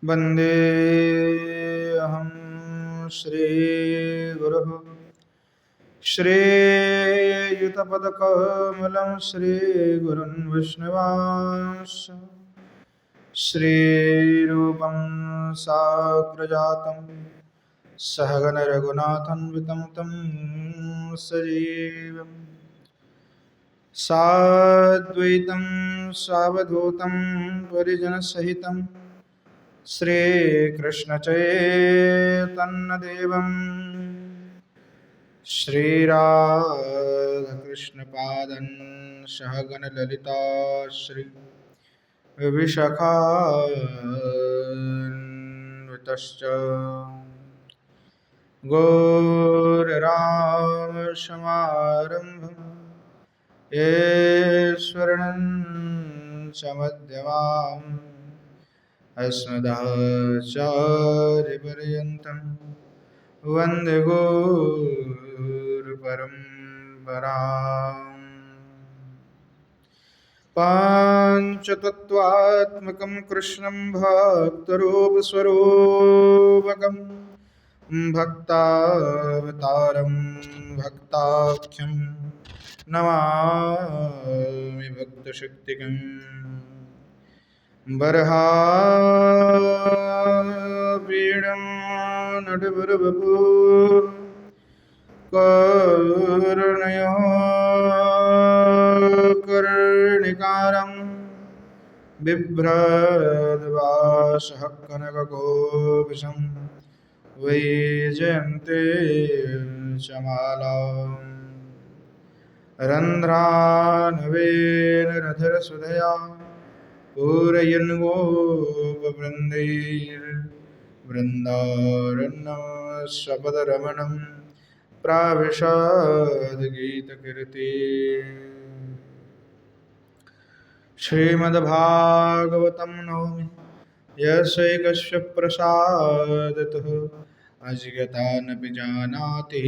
वन्देऽहं श्रीगुरुः श्रीयुतपदकमलं श्रीगुरुन् विष्णुवांश्च श्रीरूपं साग्रजातं सहगणरघुनाथान्वितं तं सजीवम् साद्वैतं सावधूतं परिजनसहितं श्रीकृष्णचैतन्यदेवं श्रीराधाकृष्णपादं सहगणललिता श्री विशाखान्वितश्च गौररामसमारम्भं ईश्वरं समध्यमाम् अस्मदाचार्यपर्यन्तं वन्दे गुरुपरम्पराम् पाञ्चतत्त्वात्मकं कृष्णं भक्तरूपस्वरूपकं भक्तावतारं भक्ताख्यं नमामि भक्तशक्तिकम् बर्हापीडं नटवरवपु कर्णयो कर्णिकारं बिभ्रद्वासः कनककोविशं वैजयन्ते चमालां रन्ध्रानवेन रधरसुधया पूरयन् गोपवृन्दैर्वृन्दारण्यं सपदरमणं प्राविशद्गीतकीर्ति श्रीमद्भागवतं नौमि यस्यैकस्य प्रसादतः अजिगतानपि जानाति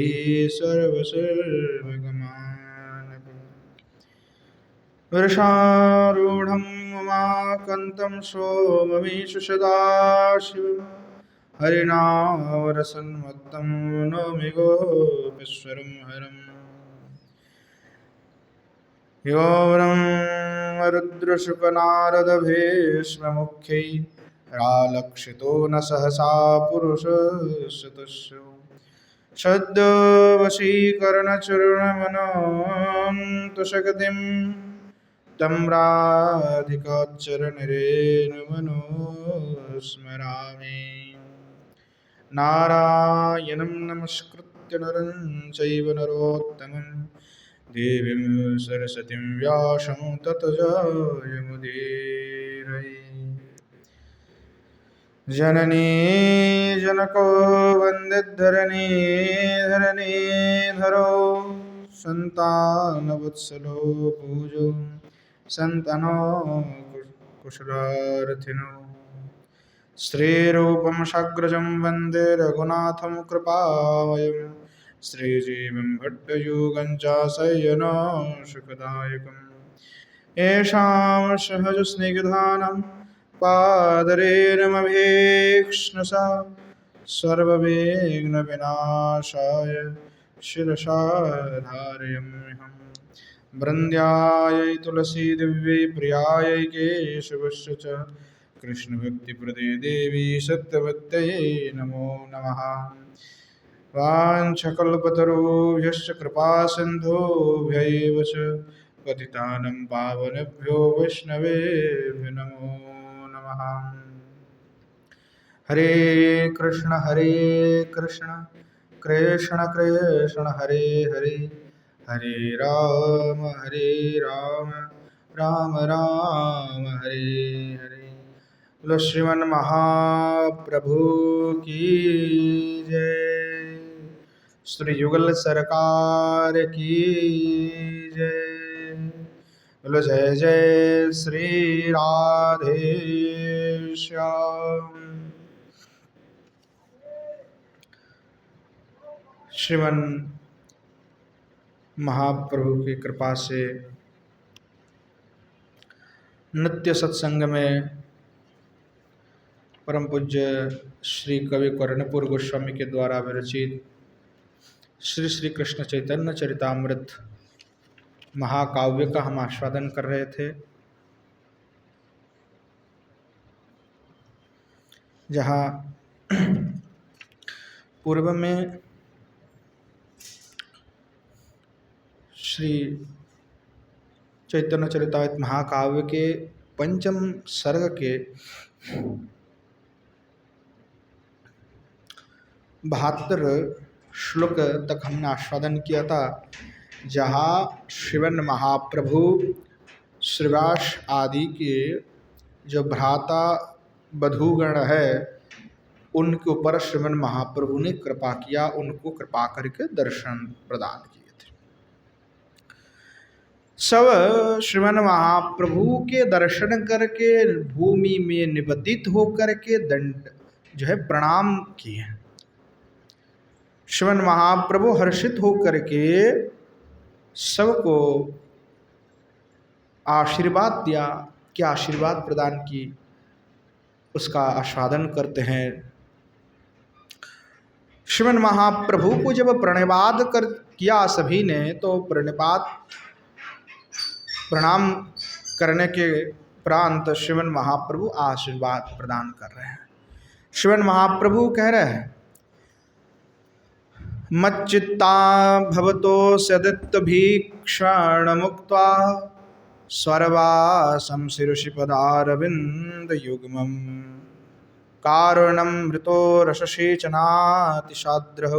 सर्वसर्वगमानपि वृषारूढं उमाकान्तं सोममीश सदाशिवं हरिनामरसन्मत्तं नौमि गोपीश्वरं हरम् यो ब्रह्मरुद्रशुकनारदभीष्ममुख्यैरालक्षितो न सहसा पुरुषस्तुष्यो सद्यो वशीकरणचूर्णमनोऽन्तशक्तिं तं राधिकाच्चरणरेणुमनोस्मरामि नारायणं नमस्कृत्य नरं चैव नरोत्तमं देवीं सरस्वतीं व्यासं ततो जयमुदीरये जननी जनको वन्दिद्धरणीधरो सन्तानवत्सलो पूजो सन्तनो कुशलार्थिनो श्रीरूपं साग्रजं वन्दे रघुनाथं कृपामयम् श्रीजीवं भट्टयुगं च शय्यनो सुखदायकम् येषां सहजस्निग्धानां पादरेणुमभीक्ष्णसा सर्वविघ्नविनाशाय शिरसा धारयाम्यहम् वृन्द्यायै तुलसीदिव्यै प्रियायै केशवस्य च कृष्णभक्तिप्रदे देवी सत्यवत्यै नमो नमः वाञ्छकल्पतरुभ्यश्च कृपासिन्धुभ्यैव च पतितानं पावनेभ्यो वैष्णवेभ्यो नमो नमः। हरे कृष्ण कृष्ण कृष्ण हरे हरे हरे राम राम राम हरे हरे। बोलो श्रीमन महाप्रभु की जय, श्री युगल सरकार की जय। बोलो जय जय श्री राधे श्याम। श्रीमन महाप्रभु की कृपा से नित्य सत्संग में परम पूज्य श्री कवि कर्णपुर गोस्वामी के द्वारा विरचित श्री श्री कृष्ण चैतन्य चरितामृत महाकाव्य का हम आस्वादन कर रहे थे, जहाँ पूर्व में श्री चैतन्य चरितामृत महाकाव्य के पंचम सर्ग के 72 श्लोक तक हमने आस्वादन किया था, जहाँ श्रीमन महाप्रभु श्रीवास आदि के जो भ्राता बधूगण है उनके ऊपर श्रीमन महाप्रभु ने कृपा किया, उनको कृपा करके दर्शन प्रदान किए थे। सब श्रीमन महाप्रभु के दर्शन करके भूमि में निबद्धित होकर के दंड जो है प्रणाम किए। श्रीमन महाप्रभु हर्षित होकर के सबको आशीर्वाद दिया, क्या आशीर्वाद प्रदान की उसका आस्वादन करते हैं। श्रीमन महाप्रभु को जब प्रणिपात कर किया सभी ने, तो प्रणाम करने के उपरांत श्रीमन महाप्रभु आशीर्वाद प्रदान कर रहे हैं। श्रीमन महाप्रभु कह रहे हैं, मच्चित्ता भवतो सदित्य भीक्षण मुक्त्वा स्वर्वासं शीर्षपदारविंद युग्मं कारुणं मृतो रससेचनातिशाद्रः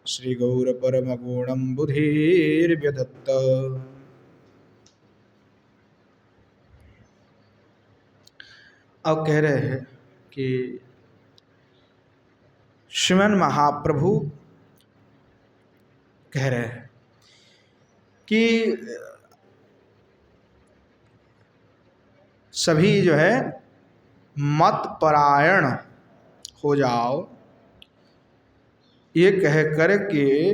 श्रीगौर परमगुणं बुधिर्व्यदत्त। अब कह रहे हैं कि श्रीमन महाप्रभु कह रहे हैं कि सभी जो है मत परायण हो जाओ, ये कह कर के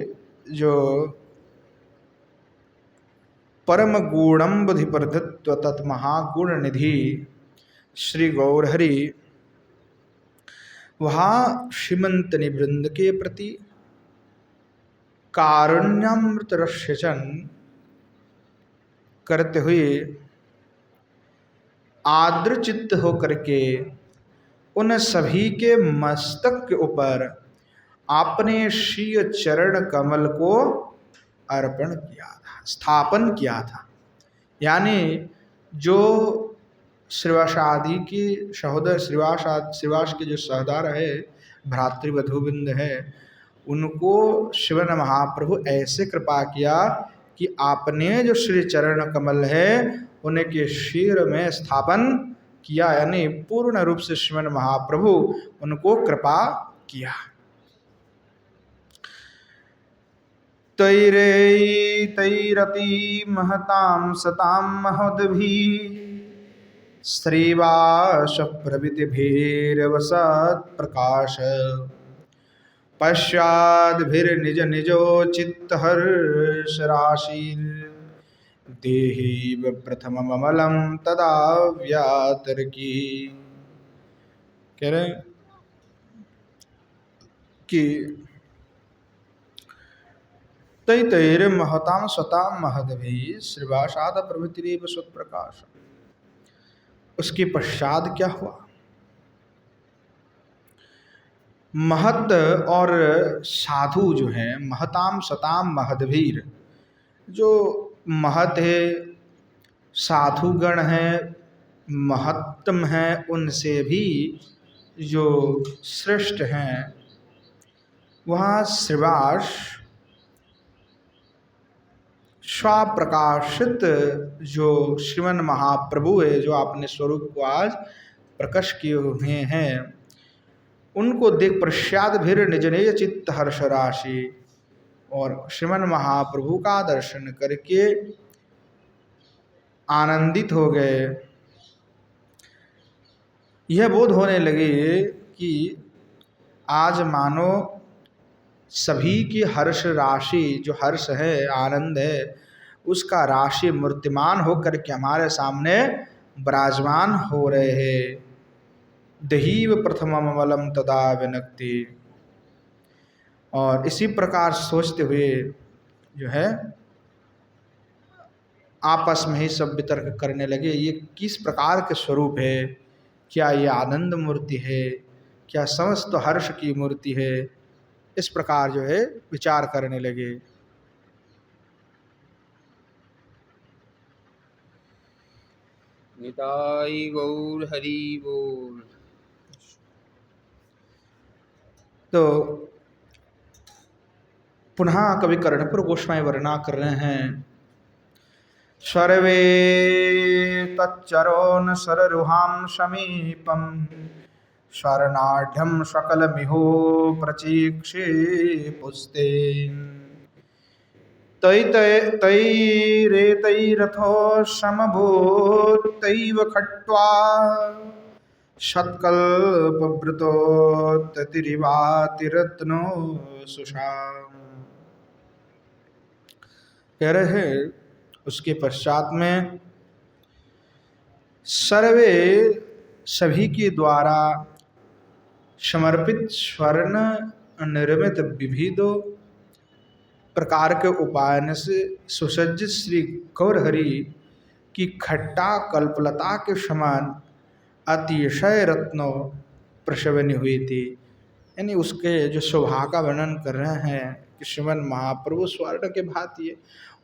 जो परम गुणम बुधिप्रदत्व तत्महागुण निधि श्री गौरहरि वहाँ श्रीमंत निवृंद के प्रति कारुण्यामृत रससेचन करते हुए आर्द्रचित्त होकर के उन सभी के मस्तक के ऊपर आपने श्री चरण कमल को अर्पण किया था, स्थापन किया था। यानी जो श्रीवास आदि की सहोदर श्रीवास के जो सहदार है, भ्रातृवधूबिंद है, उनको श्रीमन महाप्रभु ऐसे कृपा किया कि आपने जो श्री चरण कमल है उनके शीर में स्थापन किया, यानी पूर्ण रूप से श्रीमन महाप्रभु उनको कृपा किया। तैरति महतां सतां महोदभी श्रीवास प्रभृतिभिर्वसत् प्रकाश पश्चाद्भिर्निज निजोचित्त हर्ष राशि देहि प्रथमम् अमलं तदा व्यातर्की। कह रहे हैं कि तैर महतां स्वतां महदभि श्रीवासाद प्रभृतिरेव स्वप्रकाश। उसके पश्चात क्या हुआ? महत और साधु जो है, महताम सताम महदभीर, जो महत है, साधुगण है, महत्तम है, उनसे भी जो श्रेष्ठ हैं, वहाँ श्रीवास स्वप्रकाशित जो श्रीमन महाप्रभु है, जो अपने स्वरूप को आज प्रकट किए हुए हैं, उनको देख पश्चात भीर निज निज चित्त हर्ष राशि, और श्रीमन महाप्रभु का दर्शन करके आनंदित हो गए। यह बोध होने लगे कि आज मानो सभी की हर्ष राशि, जो हर्ष है, आनंद है, उसका राशि मूर्तिमान होकर के हमारे सामने विराजमान हो रहे हैं। दहीव प्रथमम अमलम तदा विनक्ति। और इसी प्रकार सोचते हुए जो है आपस में ही सब वितर्क करने लगे, ये किस प्रकार के स्वरूप है, क्या ये आनंद मूर्ति है, क्या समस्त हर्ष की मूर्ति है, इस प्रकार जो है विचार करने लगे। निताई गौर हरि बोल। तो पुनः कवि कर्णपुर गोस्वामी वर्णना कर रहे हैं, सर्वे तच्चरो न सररुहां समीपम शरणाढ्यम सकलमिहो प्रचीक्षे पुस्ते तैरेतैरथो समभूतैव खट्वा शतकल्पवृतोत्ततिरिवातिरत्नो सुषाम्। कह रहे हैं उसके पश्चात में सर्वे सभी के द्वारा समर्पित स्वर्ण निर्मित विविधों प्रकार के उपायन से सुसज्जित श्री गौरहरि की खट्टा कल्पलता के समान अतिशय रत्नों प्रशवनी हुई थी। यानी उसके जो शोभा का वर्णन कर रहे हैं कि श्रीमन महाप्रभु स्वर्ण के भांति है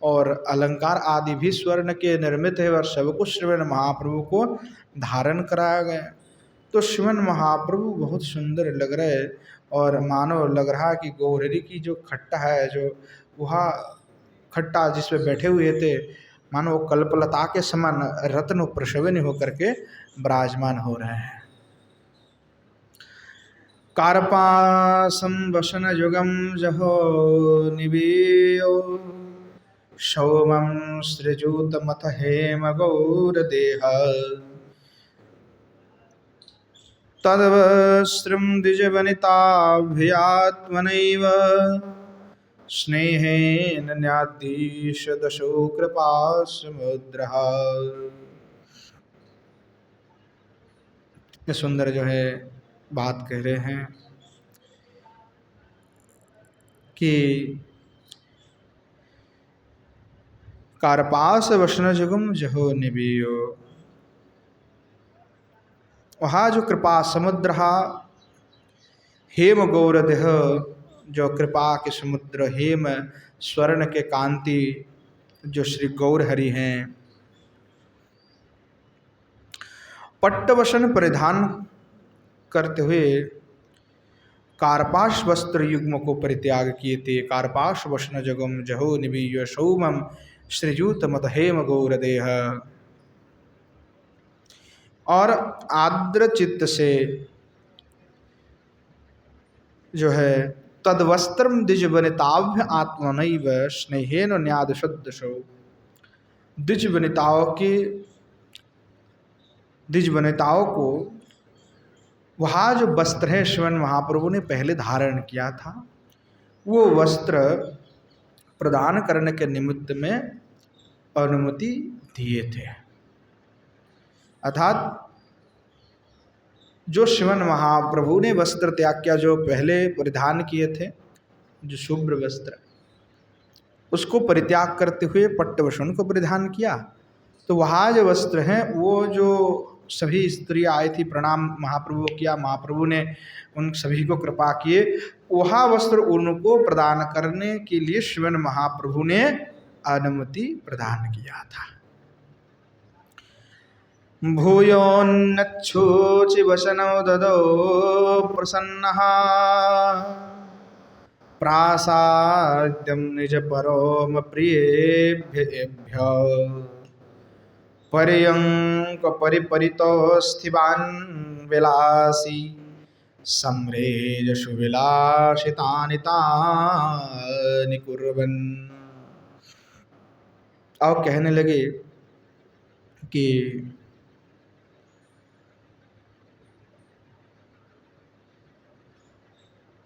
और अलंकार आदि भी स्वर्ण के निर्मित है और सब कुछ श्रीमन महाप्रभु को धारण कराया गया। तो श्रीमन महाप्रभु बहुत सुंदर लग रहे और मानो लग रहा कि गौरहरि की जो खट्टा है, जो वह खट्टा जिस पे बैठे हुए थे, मानो कल्पलता के समान रत्न प्रशवनी होकर के विराजमान हो रहे हैं। कार्पासं वसन जुगम जहो निवेयो सौमं सृजूत मथ हेम गौर देह तद्वस्त्रं द्विजवनिताभ्यात्मनैव स्नेहेन न्याद्धीश दशो कृपा समुद्रः। ये सुंदर जो है बात कह रहे हैं कि कार्पास वसन जुगम जहो निबियो, वहाँ जो कृपा समुद्र हेम गौरदेह, जो कृपा के समुद्र हेम स्वर्ण के कांति जो श्री गौरहरि हैं, पट्टवसन परिधान करते हुए कार्पास वस्त्र युग्म को परित्याग किए थे। कार्पास वसन जगम जहो निबीय सौमम श्रीजूत मत हेम गौरदेह। और आर्द्र चित्त से जो है तद्वस्त्रम द्विजवनिताभ्य आत्मनैव स्नेहेन न्याद सदृशो, द्विजवनिताओं को वहाँ जो वस्त्र है श्रीमन महाप्रभु ने पहले धारण किया था, वो वस्त्र प्रदान करने के निमित्त में अनुमति दिए थे। अर्थात जो श्रीमन महाप्रभु ने वस्त्र त्याग किया, जो पहले परिधान किए थे जो शुभ्र वस्त्र, उसको परित्याग करते हुए पट्टवसन को परिधान किया। तो वहाँ जो वस्त्र हैं वो जो सभी स्त्रियाँ आई थी, प्रणाम महाप्रभु किया, महाप्रभु ने उन सभी को कृपा किए, वहाँ वस्त्र उनको प्रदान करने के लिए श्रीमन महाप्रभु ने अनुमति प्रदान किया था। भूयोन्नच्छोचि वसनौ ददौ प्रसन्नः प्रासाद्यं निज परोम प्रियेभ्यो पर्यंक परिपरितो स्थिवान् विलासी सम्रेज सुविलासितानि तानि कुर्वन्। और कहने लगे कि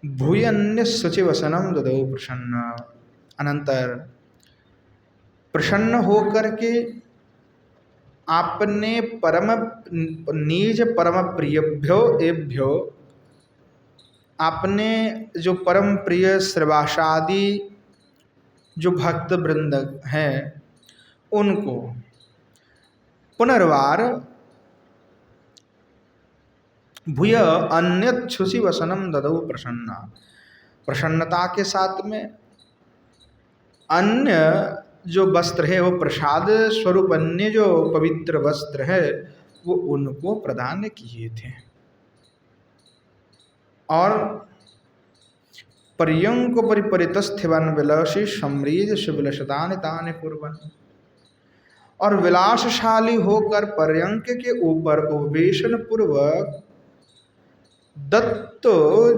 भूयन्य शुचि वसनम ददौ प्रसन्न, अनंतर प्रसन्न होकर के आपने परम निज परम प्रियभ्यो एभ्यो, आपने जो परम प्रिय श्रवासादि जो भक्त वृंद हैं उनको पुनर्वार भूय अन्यच्छुषि वसनम ददौ प्रसन्ना, प्रसन्नता के साथ में अन्य जो वस्त्र है वो प्रसाद स्वरूप अन्य जो पवित्र वस्त्र है वो उनको प्रदान किए थे। और पर्यंक परिपरितस्थिवन विलासी समृद्ध शिवलशतान तान कुर्बन, और विलासशाली होकर पर्यंक के ऊपर उपवेशन पूर्वक दत्त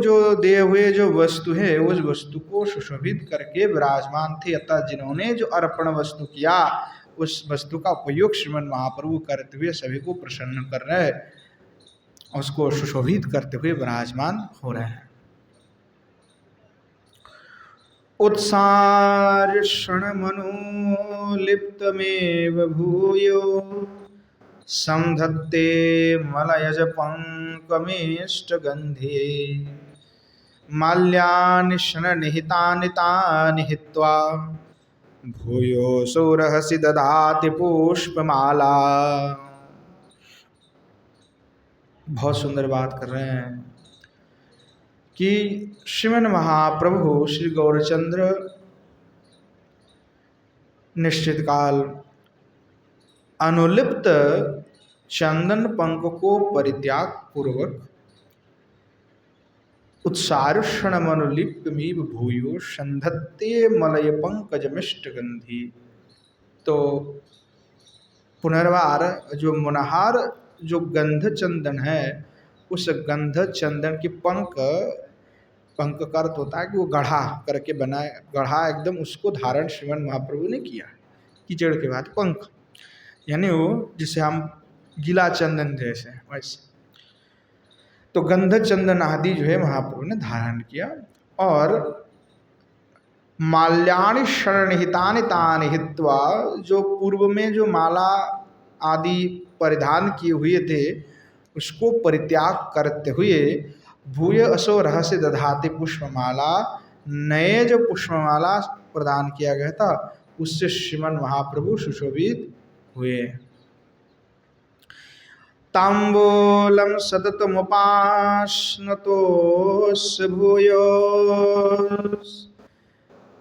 जो दिए हुए जो वस्तु है उस वस्तु को सुशोभित करके विराजमान थे। अतः जिन्होंने जो अर्पण वस्तु किया उस वस्तु का उपयोग श्रीमन महाप्रभु करते हुए सभी को प्रसन्न कर रहे, उसको सुशोभित करते हुए विराजमान हो रहे हैं। उत्सार्षण मनोलिप्तमेव भूयो संधत्ते मलयज पंकमेष्टगंधे माल्यानि शननिहितानि तानि हित्वा भूयो सोरहसि ददाति पुष्पमाला। बहुत सुंदर बात कर रहे हैं कि श्रीमन महाप्रभु श्री गौरचंद्र निश्चित काल अनुलिप्त चंदन पंक को परित्याग पूर्वक उत्सार्षण मनुलिप्तमीव भूयो संधत्ते मलय पंकजमिष्ट गंधी। तो पुनर्वार जो मनहार जो गंध चंदन है उस गंध चंदन की पंक का अर्थ होता है कि वो गढ़ा करके बनाए, गढ़ा एकदम उसको धारण श्रीमन महाप्रभु ने किया कीचड़ के बाद पंख, यानी वो जिसे हम गीला चंदन जैसे वैसे। तो गंध चंदन आदि जो है महाप्रभु ने धारण किया। और माल्यानि शरणहितानि तानि हित्वा, जो पूर्व में जो माला आदि परिधान किए हुए थे उसको परित्याग करते हुए भूय असो रहस्य दधाते पुष्पमाला, नए जो पुष्पमाला प्रदान किया गया था उससे श्रीमन महाप्रभु सुशोभित हुए। तांबूलम सततमुपास्नतोस भूयो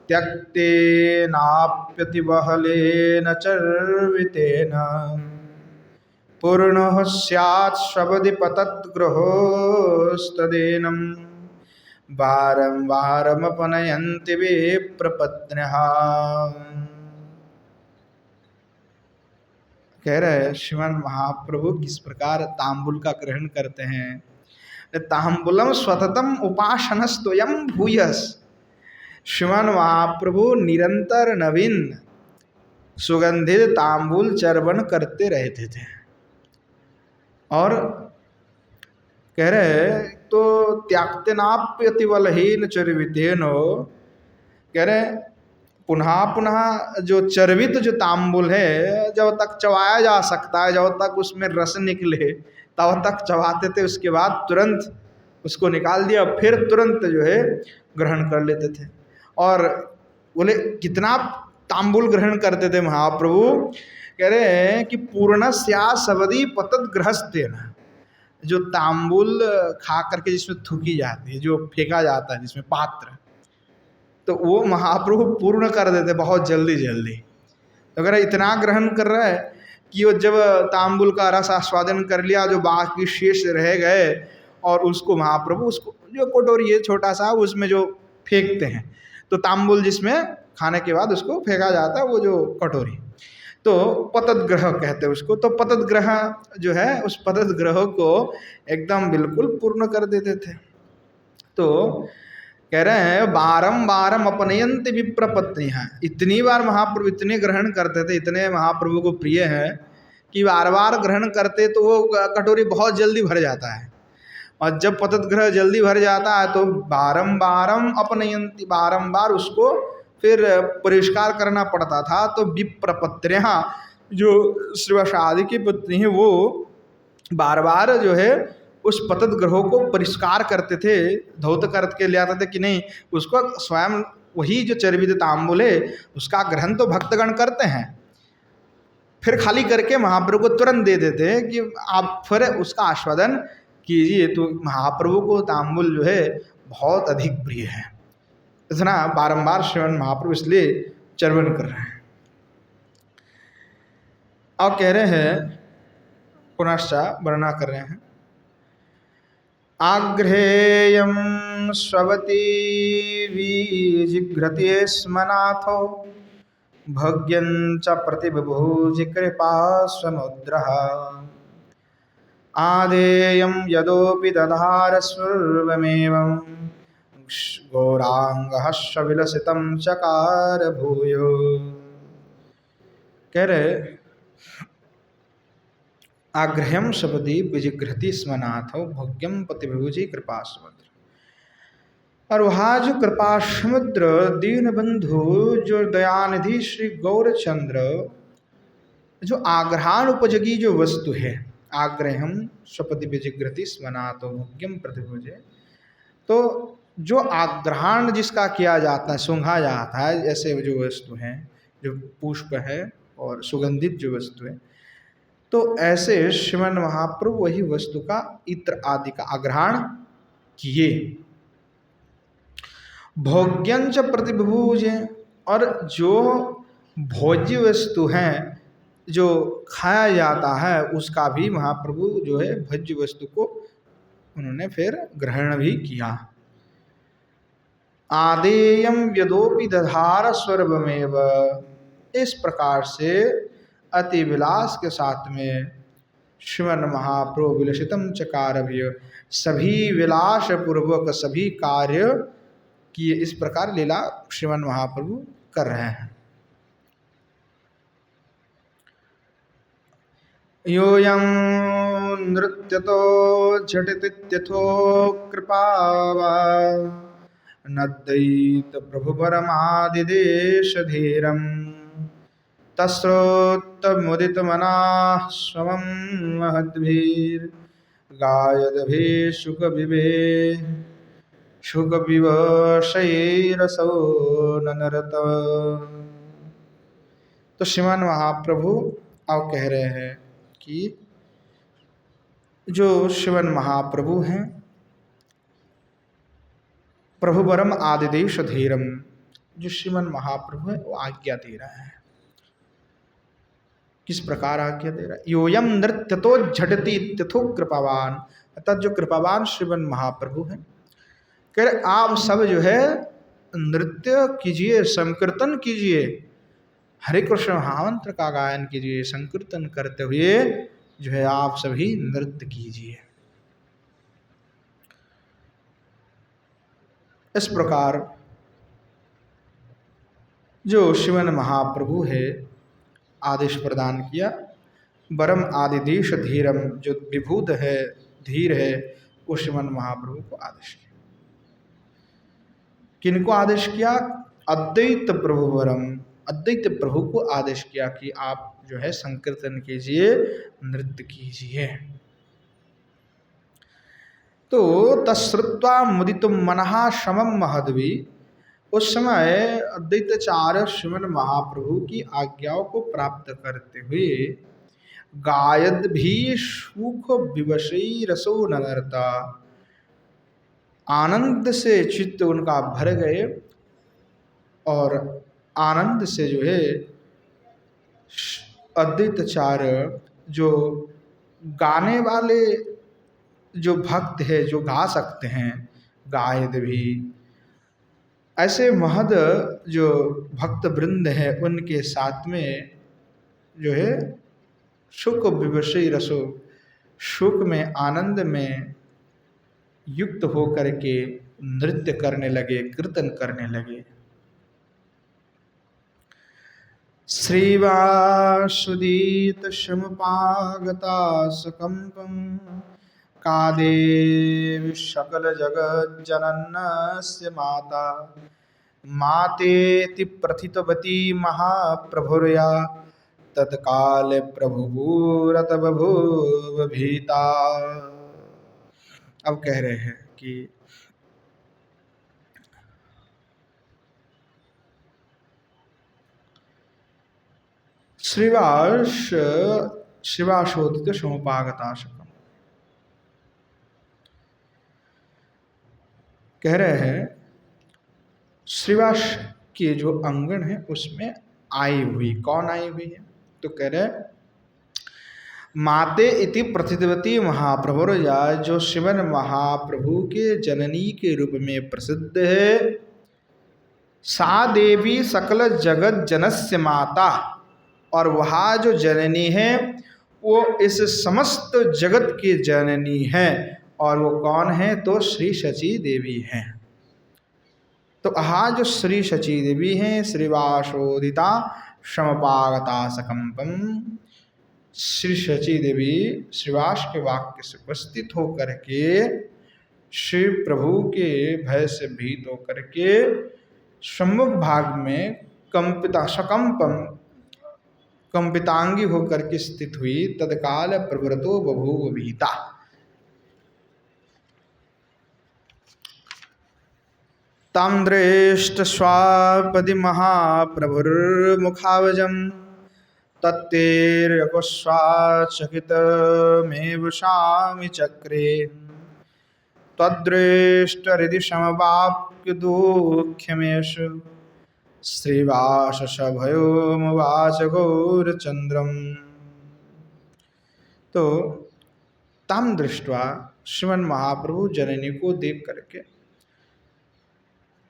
त्यक्तेनाप्यतिबहलेन चर्वितेन पूर्णः स्यात् शबदि पतद्ग्रहोस्तदेनं वारंवारमपनयन्ति विप्रपत्न्यः। कह रहे श्रीमन महाप्रभु किस प्रकार तांबुल का ग्रहण करते हैं। तांबुलम स्वततम उपासनस्तोयम भूयस, श्रीमन महाप्रभु निरंतर नवीन सुगंधित तांबुल चर्वण करते रहते थे। और कह रहे तो त्याक्तेनाप्यतिबलहीन चर्वितेनो, कह रहे पुनः पुनः जो चर्वित जो तांबुल है जब तक चबाया जा सकता है, जब तक उसमें रस निकले तब तक चबाते थे, उसके बाद तुरंत उसको निकाल दिया फिर तुरंत जो है ग्रहण कर लेते थे। और बोले कितना तांबुल ग्रहण करते थे महाप्रभु, कह रहे हैं कि पूर्णस्या सवदी पतद्ग्रहस्तेन, जो तांबुल खा करके जिसमें थूकी जाती है, जो फेंका जाता है जिसमें पात्र, तो वो महाप्रभु पूर्ण कर देते बहुत जल्दी जल्दी। तो अगर इतना ग्रहण कर रहा है कि वो जब तांबुल का रस आस्वादन कर लिया, जो बाकी शेष रह गए और उसको महाप्रभु उसको जो कटोरी है छोटा सा उसमें जो फेंकते हैं, तो तांबुल जिसमें खाने के बाद उसको फेंका जाता है वो जो कटोरी, तो पतद्ग्रह कहते हैं उसको। तो पतद्ग्रह जो है उस पतद्ग्रह को एकदम बिल्कुल पूर्ण कर देते थे। तो कह रहे हैं बारंबारम अपनयंति विप्रपत्न्यः, इतनी बार महाप्रभु इतने ग्रहण करते थे, इतने महाप्रभु को प्रिय है कि बार बार ग्रहण करते तो वो कटोरी बहुत जल्दी भर जाता है। और जब पतद्ग्रह जल्दी भर जाता है तो बारंबारम अपनयंति, बारंबार उसको फिर परिष्कार करना पड़ता था। तो विप्रपत्न्यः, जो श्रीवासादि की पत्नी है वो बार बार जो है उस पतत ग्रहों को परिष्कार करते थे, धौत करके ले आते थे कि नहीं, उसको स्वयं वही जो चर्वित तांबुल है उसका ग्रहण तो भक्तगण करते हैं, फिर खाली करके महाप्रभु को तुरंत दे देते हैं कि आप फिर उसका आस्वादन कीजिए। तो महाप्रभु को तांबुल जो है बहुत अधिक प्रिय है, इतना बारंबार श्रवण महाप्रभु इसलिए चर्वन कर रहे हैं। और कह रहे हैं, पुनश्च वर्णना कर रहे हैं, आग्रहेयं स्ववती विजिघ्रति स्मनाथो भग्यञ्च प्रतिबभूजि कृपा समुद्रः आदेयं यदोपि दधार स्वर्वमेवं गौरांगः विलसितं चकार भूयो। कह रहे आग्रहम शब्दी विजिघ्रति स्मनाथो भोग्यम प्रतिभुजी कृपा समुद्र। और वहाँ जो कृपा समुद्र दीन बंधु जो दयानिधि श्री गौरचंद्र जो आग्रहान उपजगी जो वस्तु है, आग्रहम स्वपति विजिघ्रति स्मनाथो भोग्यम प्रतिभुजे, तो जो आग्रहण जिसका किया जाता है, सूंघा जाता है, ऐसे जो वस्तु हैं, जो पुष्प है और सुगंधित जो वस्तु है, तो ऐसे श्रीमन महाप्रभु वही वस्तु का इत्र आदि का आग्रहण किए। भोग्यंच प्रतिभुज, और जो भोज्य वस्तु हैं जो खाया जाता है उसका भी महाप्रभु जो है भोज्य वस्तु को उन्होंने फिर ग्रहण भी किया। आदेयम यदोपि दधार स्वर्वमेव, इस प्रकार से अति विलास के साथ में श्रीमन महाप्रभु विलसितम चकार भी, सभी विलास पूर्वक सभी कार्य किए, इस प्रकार लीला श्रीमन महाप्रभु कर रहे हैं। योऽयं नृत्यतो झटितित्यथो कृपावा नद्दैत प्रभुपरमादिदेशधीरं तस्रोत्तमुदितमनाः स्वं महद्भिर्गायद्भिः शुकविवशैरसौ ननरत। तो श्रीमान महाप्रभु अब कह रहे हैं कि जो श्रीमन महाप्रभु हैं, प्रभुवरम आदिदेश धीरम, जो श्रीमन महाप्रभु है वो आज्ञा दे रहा है। किस प्रकार आज्ञा दे रहा है? योयम नृत्य तो झटती तथो कृपावान, अर्थात जो कृपावान श्रीमन महाप्रभु हैं, कह रहे आप सब जो है नृत्य कीजिए, संकीर्तन कीजिए, हरे कृष्ण महामंत्र का गायन कीजिए, संकीर्तन करते हुए जो है आप सभी नृत्य कीजिए। इस प्रकार जो श्रीमन महाप्रभु है आदेश प्रदान किया। वरम आदिदेश धीरम, जो विभूत है, धीर है, वो श्रीमन महाप्रभु को आदेश किया। किनको आदेश किया? अद्वैत प्रभु वरम, अद्वैत प्रभु को आदेश किया कि आप जो है संकीर्तन कीजिए, नृत्य कीजिए। तो तश्रुत्वा मुदितुम मनहा शमम महद्वी, उस समय अद्वैताचार्य श्रीमन महाप्रभु की आज्ञाओं को प्राप्त करते हुए गायद भी सुख विवशई रसो ननरता, आनंद से चित्त उनका भर गए और आनंद से जो है अद्वैताचार्य जो गाने वाले जो भक्त है, जो गा सकते हैं, गायद भी, ऐसे महद जो भक्त वृंद है उनके साथ में जो है सुख विवशई रसो, सुख में आनंद में युक्त होकर के नृत्य करने लगे, कीर्तन करने लगे। श्रीवासुदीत शमुपागता सकंपम कादेव सकल जगत जनन्नस्य माता, मातेति प्रथितवती महाप्रभुर्या तत्काल प्रभुरत बभूव भीता। अब कह रहे हैं कि श्रीवासोदित समुपागताशकम, कह रहे हैं श्रीवास के जो अंगन है उसमें आई हुई, कौन आई हुई है? तो कह रहे माते इति प्रतिदवती महाप्रभुरजा, जो शिवन महाप्रभु के जननी के रूप में प्रसिद्ध है। सा देवी सकल जगत जनस्य माता, और वह जो जननी है वो इस समस्त जगत की जननी है। और वो कौन है? तो श्री शची देवी हैं। तो यहाँ जो श्री शची देवी हैं, श्रीवासोदिता समपागता सकंपम, श्री शची देवी श्रीवास के वाक्य से उपस्थित होकर के श्री प्रभु के भय से भीत होकर के सम्मुख भाग में कंपितांगी होकर के स्थित हुई। तत्काल प्रवृतो बभूव भीता। तां दृष्ट स्वापदि महाप्रभुर्मुखावजं, तत्तेर्यपस्वाचकितमेव शामि चक्रे। त्वदृष्टहृदि समवाप्य दुःख्यमेष, श्रीवाससभयोमुवाच गौरचंद्रम। तो ताम दृष्टवा, श्रीमन महाप्रभु जननी को देख करके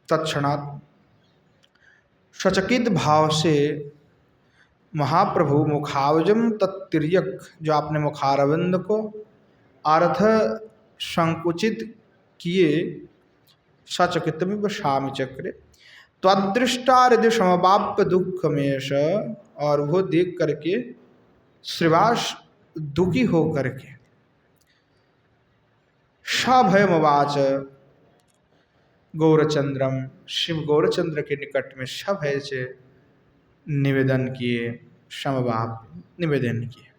तत्क्षणात् सचकित भाव से महाप्रभु मुखावजम तत्तिर्यक, जो आपने मुखारविंद को अर्थ संकुचित किए, सचकित में शामि चक्रे। त्वदृष्टारिधि समवाप्य दुःखमेश, और वो देख करके श्रीवास दुखी हो करके सभयमुवाच गौरचंद्रम, शिव गौरचंद्र के निकट में सभय से निवेदन किए, समवाप निवेदन किए।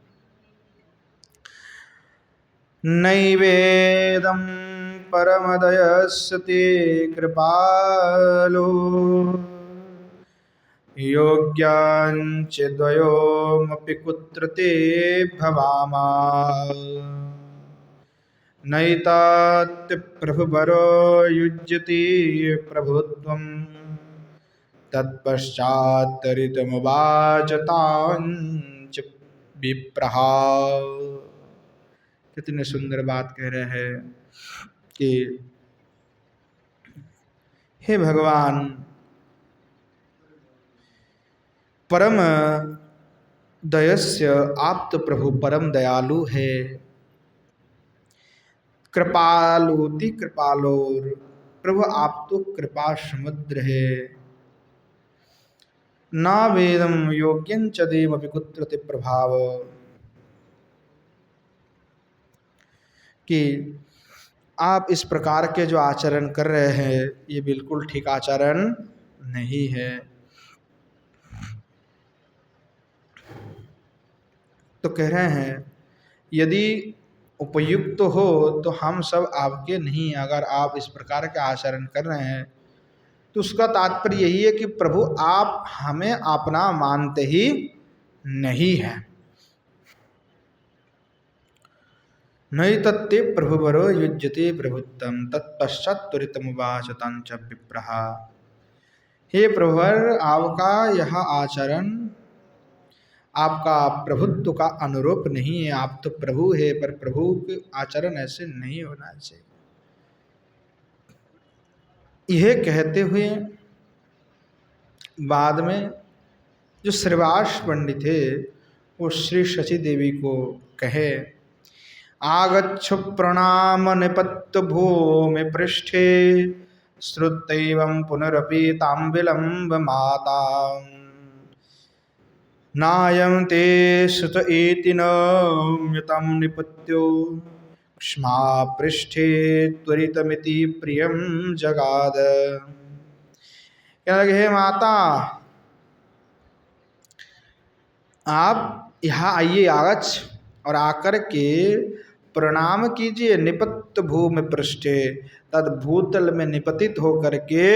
नैवेदं परमदयस्य ते कृपालो, योग्याञ्च द्वयोमपि कुत्र ते भवामा। नैतात् प्रभुवरो युज्यति प्रभुत्वं, तत्पश्चात्तरितमुवाच तांच विप्रहा। कितने सुंदर बात कह रहे हैं कि हे भगवान, परम दयस्य, आप तो प्रभु परम दयालु है। कृपालुति कृपालोर, प्रभु आप तो कृपा समुद्र है। ना वेदम योग्यं च देवमपि कुत्र ते प्रभाव, कि आप इस प्रकार के जो आचरण कर रहे हैं ये बिल्कुल ठीक आचरण नहीं है। तो कह रहे हैं यदि उपयुक्त हो तो हम सब आपके नहीं, अगर आप इस प्रकार के आचरण कर रहे हैं तो उसका तात्पर्य यही है कि प्रभु आप हमें अपना मानते ही नहीं है। नहीं तत्ते प्रभुवरो युज्यते प्रभुत्वं, तत्पश्चात् त्वरितमुवाच तांच विप्रहा। हे प्रभुवर, आपका यह आचरण आपका प्रभुत्व का अनुरूप नहीं है। आप तो प्रभु है, पर प्रभु के आचरण ऐसे नहीं होना चाहिए। यह कहते हुए बाद में जो श्रीवास पंडित थे वो श्री शची देवी को कहे, आगच्छ प्रणाम निपत्त भूमि पृष्ठे, श्रुत्यैवं पुनरपि तां विलम्ब माता। नायं ते सुत एति नम्यतं निपत्यो, क्ष्मा पृष्ठे त्वरितमिति प्रियं जगाद। कहने लगे, हे माता, आप यहाँ आइए आगच्छ, और आकर के प्रणाम कीजिए। निपत्त भूमि पृष्ठे, तद भूतल में निपतित होकर के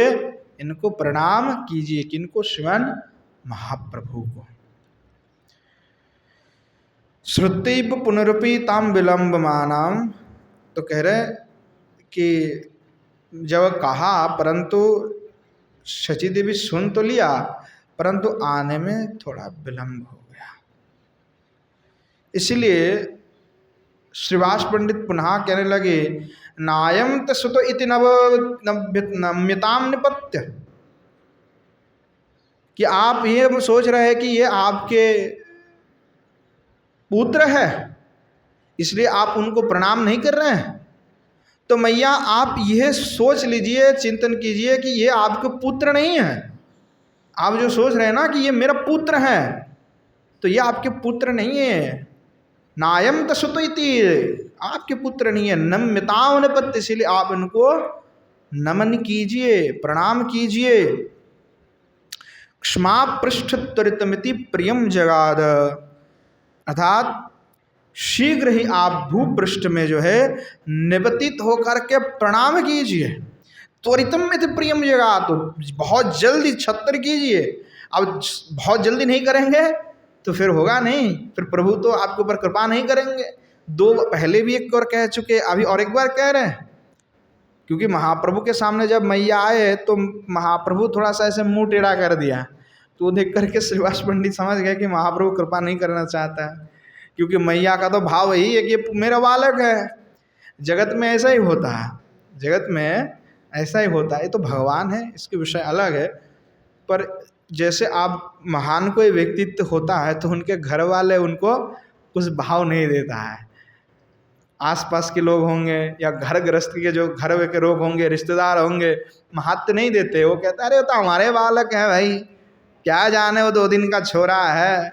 इनको प्रणाम कीजिए। किनको? श्रीमन महाप्रभु को। श्रुतिप पुनरुपी ताम विलंबमानाम, तो कह रहे कि जब कहा परंतु शची देवी सुन तो लिया, परंतु आने में थोड़ा विलंब हो गया। इसलिए श्रीवास पंडित पुनः कहने लगे, नायम तसुतो इति नम्यताम निपत्य, कि आप ये सोच रहे हैं कि ये आपके पुत्र है, इसलिए आप उनको प्रणाम नहीं कर रहे हैं। तो मैया आप यह सोच लीजिए, चिंतन कीजिए कि ये आपके पुत्र नहीं है। आप जो सोच रहे हैं ना कि ये मेरा पुत्र है, तो ये आपके पुत्र नहीं है। नायम तसुतो इति, आपके पुत्र नहीं है। नम्यताम निपत्य, इसीलिए आप इनको नमन कीजिए, प्रणाम कीजिए। क्षमा पृष्ठ त्वरितमिति प्रियम जगाद, अर्थात शीघ्र ही आप भूपृष्ठ में जो है निपतित होकर के प्रणाम कीजिए। त्वरितम इति प्रियम जगाद, तो बहुत जल्दी छत्र कीजिए। अब बहुत जल्दी नहीं करेंगे तो फिर होगा नहीं, फिर प्रभु तो आपके ऊपर कृपा नहीं करेंगे। दो पहले भी एक और कह चुके, अभी और एक बार कह रहे हैं। क्योंकि महाप्रभु के सामने जब मैया आए तो महाप्रभु थोड़ा सा ऐसे मुंह टेढ़ा कर दिया, तो वो देख करके श्रीवास पंडित समझ गए कि महाप्रभु कृपा नहीं करना चाहता है। क्योंकि मैया का तो भाव यही है कि ये मेरा बालक है। जगत में ऐसा ही होता है, जगत में ऐसा ही होता है। ये तो भगवान है, इसके विषय अलग है। पर जैसे आप महान कोई व्यक्तित्व होता है तो उनके घर वाले उनको कुछ भाव नहीं देता है। आसपास के लोग होंगे या घर गृहस्थी के जो घर के लोग होंगे, रिश्तेदार होंगे, महत्व नहीं देते। वो कहता है अरे वो तो हमारे बालक है भाई, क्या जाने वो 2 दिन का छोरा है।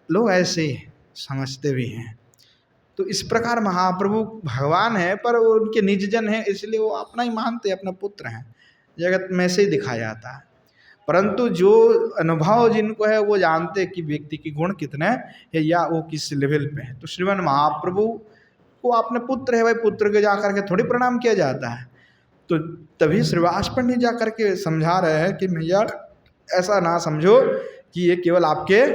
लोग ऐसे ही समझते भी हैं। तो इस प्रकार महाप्रभु भगवान है, पर वो उनके निज जन है, इसलिए वो अपना ही मानते, अपना पुत्र हैं। जगत में से ही दिखाया जाता है। परंतु जो अनुभव जिनको है वो जानते हैं कि व्यक्ति के गुण कितने हैं या वो किस लेवल पे है। तो श्रीमान महाप्रभु को आपने पुत्र है भाई, पुत्र के जाकर के थोड़ी प्रणाम किया जाता है। तो तभी श्रीवास पंडित जाकर के समझा रहे हैं कि भैया ऐसा ना समझो कि ये केवल आपके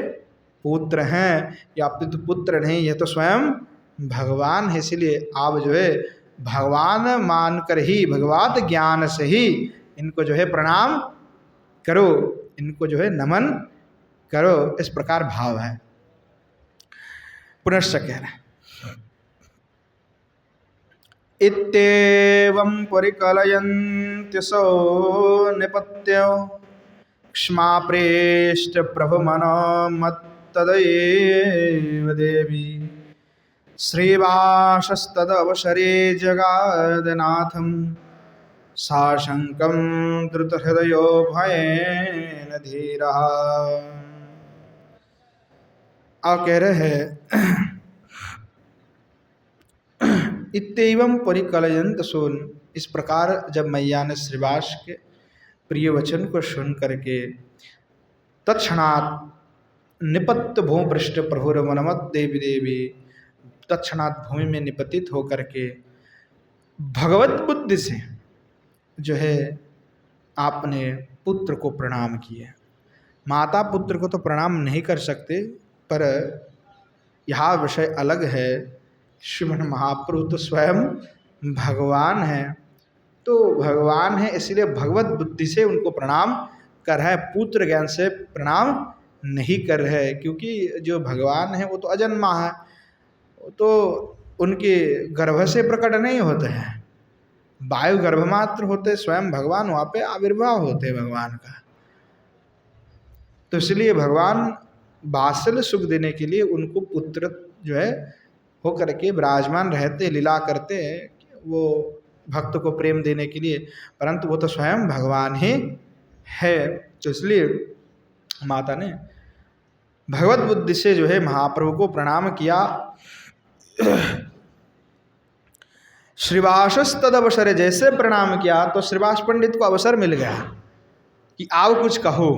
पुत्र हैं, या आपके तो पुत्र नहीं, ये तो स्वयं भगवान है। इसीलिए आप जो है भगवान मानकर ही, भगवत ज्ञान से ही इनको जो है प्रणाम करो, इनको जो है नमन करो। इस प्रकार भाव है। पुनश्च कह रहे इत्येवं परिकलयन्त्यसौ निपत्य क्षमा प्रेष्ठ प्रभु मनो मत्तदैव देवी श्रीवासस्तदवसरे जगादनाथं साशंकं द्रुतहृदयो भयेन धीरः। आप कह रहे हैं इत्येवं परिकलयन्त सुन, इस प्रकार जब मैया ने श्रीवास के प्रिय वचन को सुन करके तत्क्षणात् निपत्त भूपृष्ठ प्रभुरमनमत देवी देवी, तत्क्षणात् भूमि में निपतित होकर के भगवत बुद्धि से जो है आपने पुत्र को प्रणाम किए। माता पुत्र को तो प्रणाम नहीं कर सकते, पर यह विषय अलग है। श्रीमन महाप्रभु तो स्वयं भगवान है, तो भगवान है इसलिए भगवत बुद्धि से उनको प्रणाम कर रहा है, पुत्र ज्ञान से प्रणाम नहीं कर रहे। क्योंकि जो भगवान है वो तो अजन्मा है, वो तो उनके गर्भ से प्रकट नहीं होते हैं, वायु गर्भ मात्र होते, स्वयं भगवान वहाँ पे आविर्भाव होते भगवान का। तो इसलिए भगवान वात्सल्य सुख देने के लिए उनको पुत्र जो है हो करके विराजमान रहते, लीला करते हैं, वो भक्त को प्रेम देने के लिए, परंतु वो तो स्वयं भगवान ही है। तो इसलिए माता ने भगवत बुद्धि से जो है महाप्रभु को प्रणाम किया। श्रीवास तद अवसर, जैसे प्रणाम किया तो श्रीवास पंडित को अवसर मिल गया कि आओ कुछ कहो।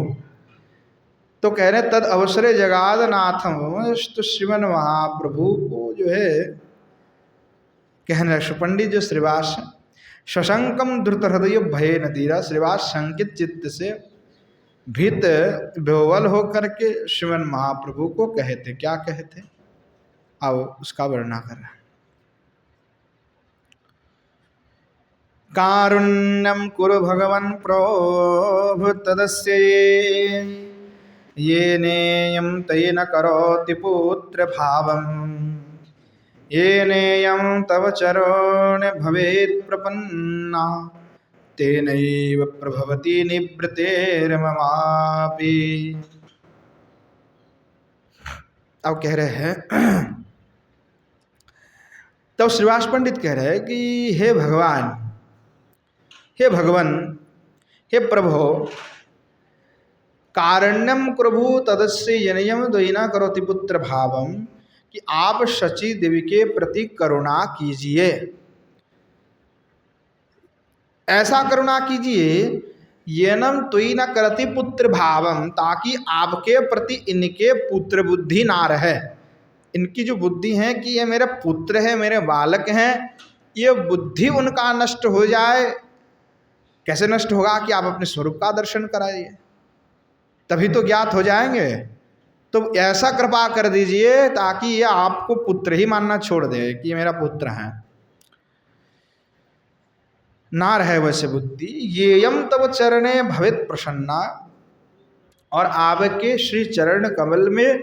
तो कह रहे तद अवसरे जगाद नाथम, तो श्रीमन महाप्रभु को जो है कहने सुपंडित जो श्रीवास शशंकम द्रुत हृदय भय नदीरा, श्रीवास शंकित चित्त से भीत बेवल होकर के श्रीमन महाप्रभु को कहते, क्या कहते, आओ उसका वर्णना कर रहे हैं। कारुण्यम कुरु भगवन् प्रभु तदस्य ये नेयम तेन करोति पुत्र भावम, ये नेयम तव चरण भवेत् प्रपन्ना, तेनैव प्रभवति निवृत्तेर्ममापि। अब कह रहे हैं, तब श्रीवास पंडित कह रहे हैं कि हे भगवान, हे भगवान, हे प्रभो, कारण्यम प्रभु तदस्य यनयम द्वैना करोति पुत्र भावम, कि आप शची देवी के प्रति करुणा कीजिए, ऐसा करुणा कीजिए, येनम त्वयि न करति पुत्र भावम, ताकि आपके प्रति इनके पुत्र बुद्धि ना रहे। इनकी जो बुद्धि है कि ये मेरे पुत्र है, मेरे बालक हैं, ये बुद्धि उनका नष्ट हो जाए। कैसे नष्ट होगा? कि आप अपने स्वरूप का दर्शन कराइए, तभी तो ज्ञात हो जाएंगे। तो ऐसा कृपा कर दीजिए ताकि ये आपको पुत्र ही मानना छोड़ दे कि ये मेरा पुत्र है, ना रहे वैसे बुद्धि। ये यम तब चरणे भवेत् प्रसन्ना, और आपके श्री चरण कमल में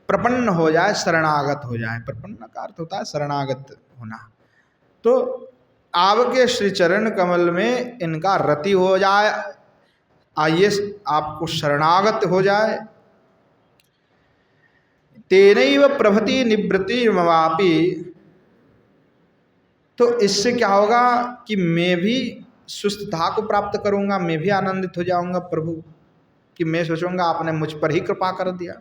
प्रपन्न हो जाए, शरणागत हो जाए। प्रपन्न का अर्थ होता है शरणागत होना। तो आपके श्री चरण कमल में इनका रति हो जाए, आइए आपको शरणागत हो जाए। तेनैव प्रभति निवृत्ति ममापि, तो इससे क्या होगा कि मैं भी सुस्थता को प्राप्त करूंगा, मैं भी आनंदित हो जाऊंगा प्रभु, कि मैं सोचूंगा आपने मुझ पर ही कृपा कर दिया।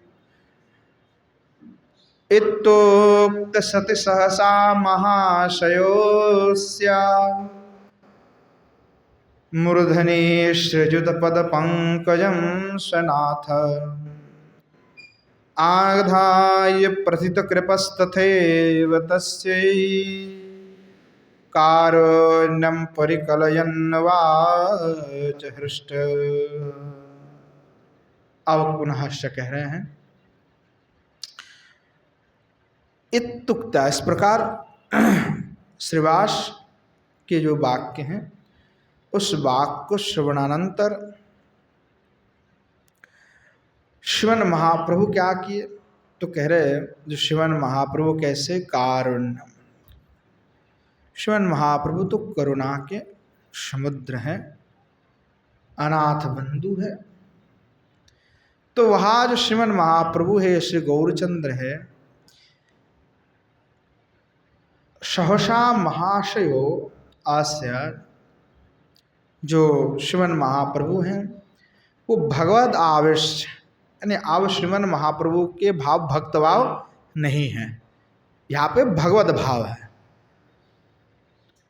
इत्युक्त सति सहसा महाशयोस्य मूर्धनि सृजुत पद पंकजं स्वनाथ, आधाय प्रथित कृपस्तथैव तस्यै कारुण्यं परिकलयन् वाच हृष्ट। अब पुनः कह रहे हैं, इत्युक्ता, इस प्रकार श्रीवास के जो वाक्य हैं, उस वाक्य को श्रवणानंतर शिवन महाप्रभु क्या किए? तो कह रहे जो शिवन महाप्रभु कैसे? कारुण्यम, शिवन महाप्रभु तो करुणा के समुद्र हैं, अनाथ बंधु है। तो वहाँ जो श्रीमन महाप्रभु है, श्री गौरचंद्र है, सहसा महाशयो आस्य, जो श्रीमन महाप्रभु हैं वो भगवद आवेश, यानी अब श्रीमन महाप्रभु के भाव भक्त भाव नहीं है, यहाँ पे भगवद भाव है।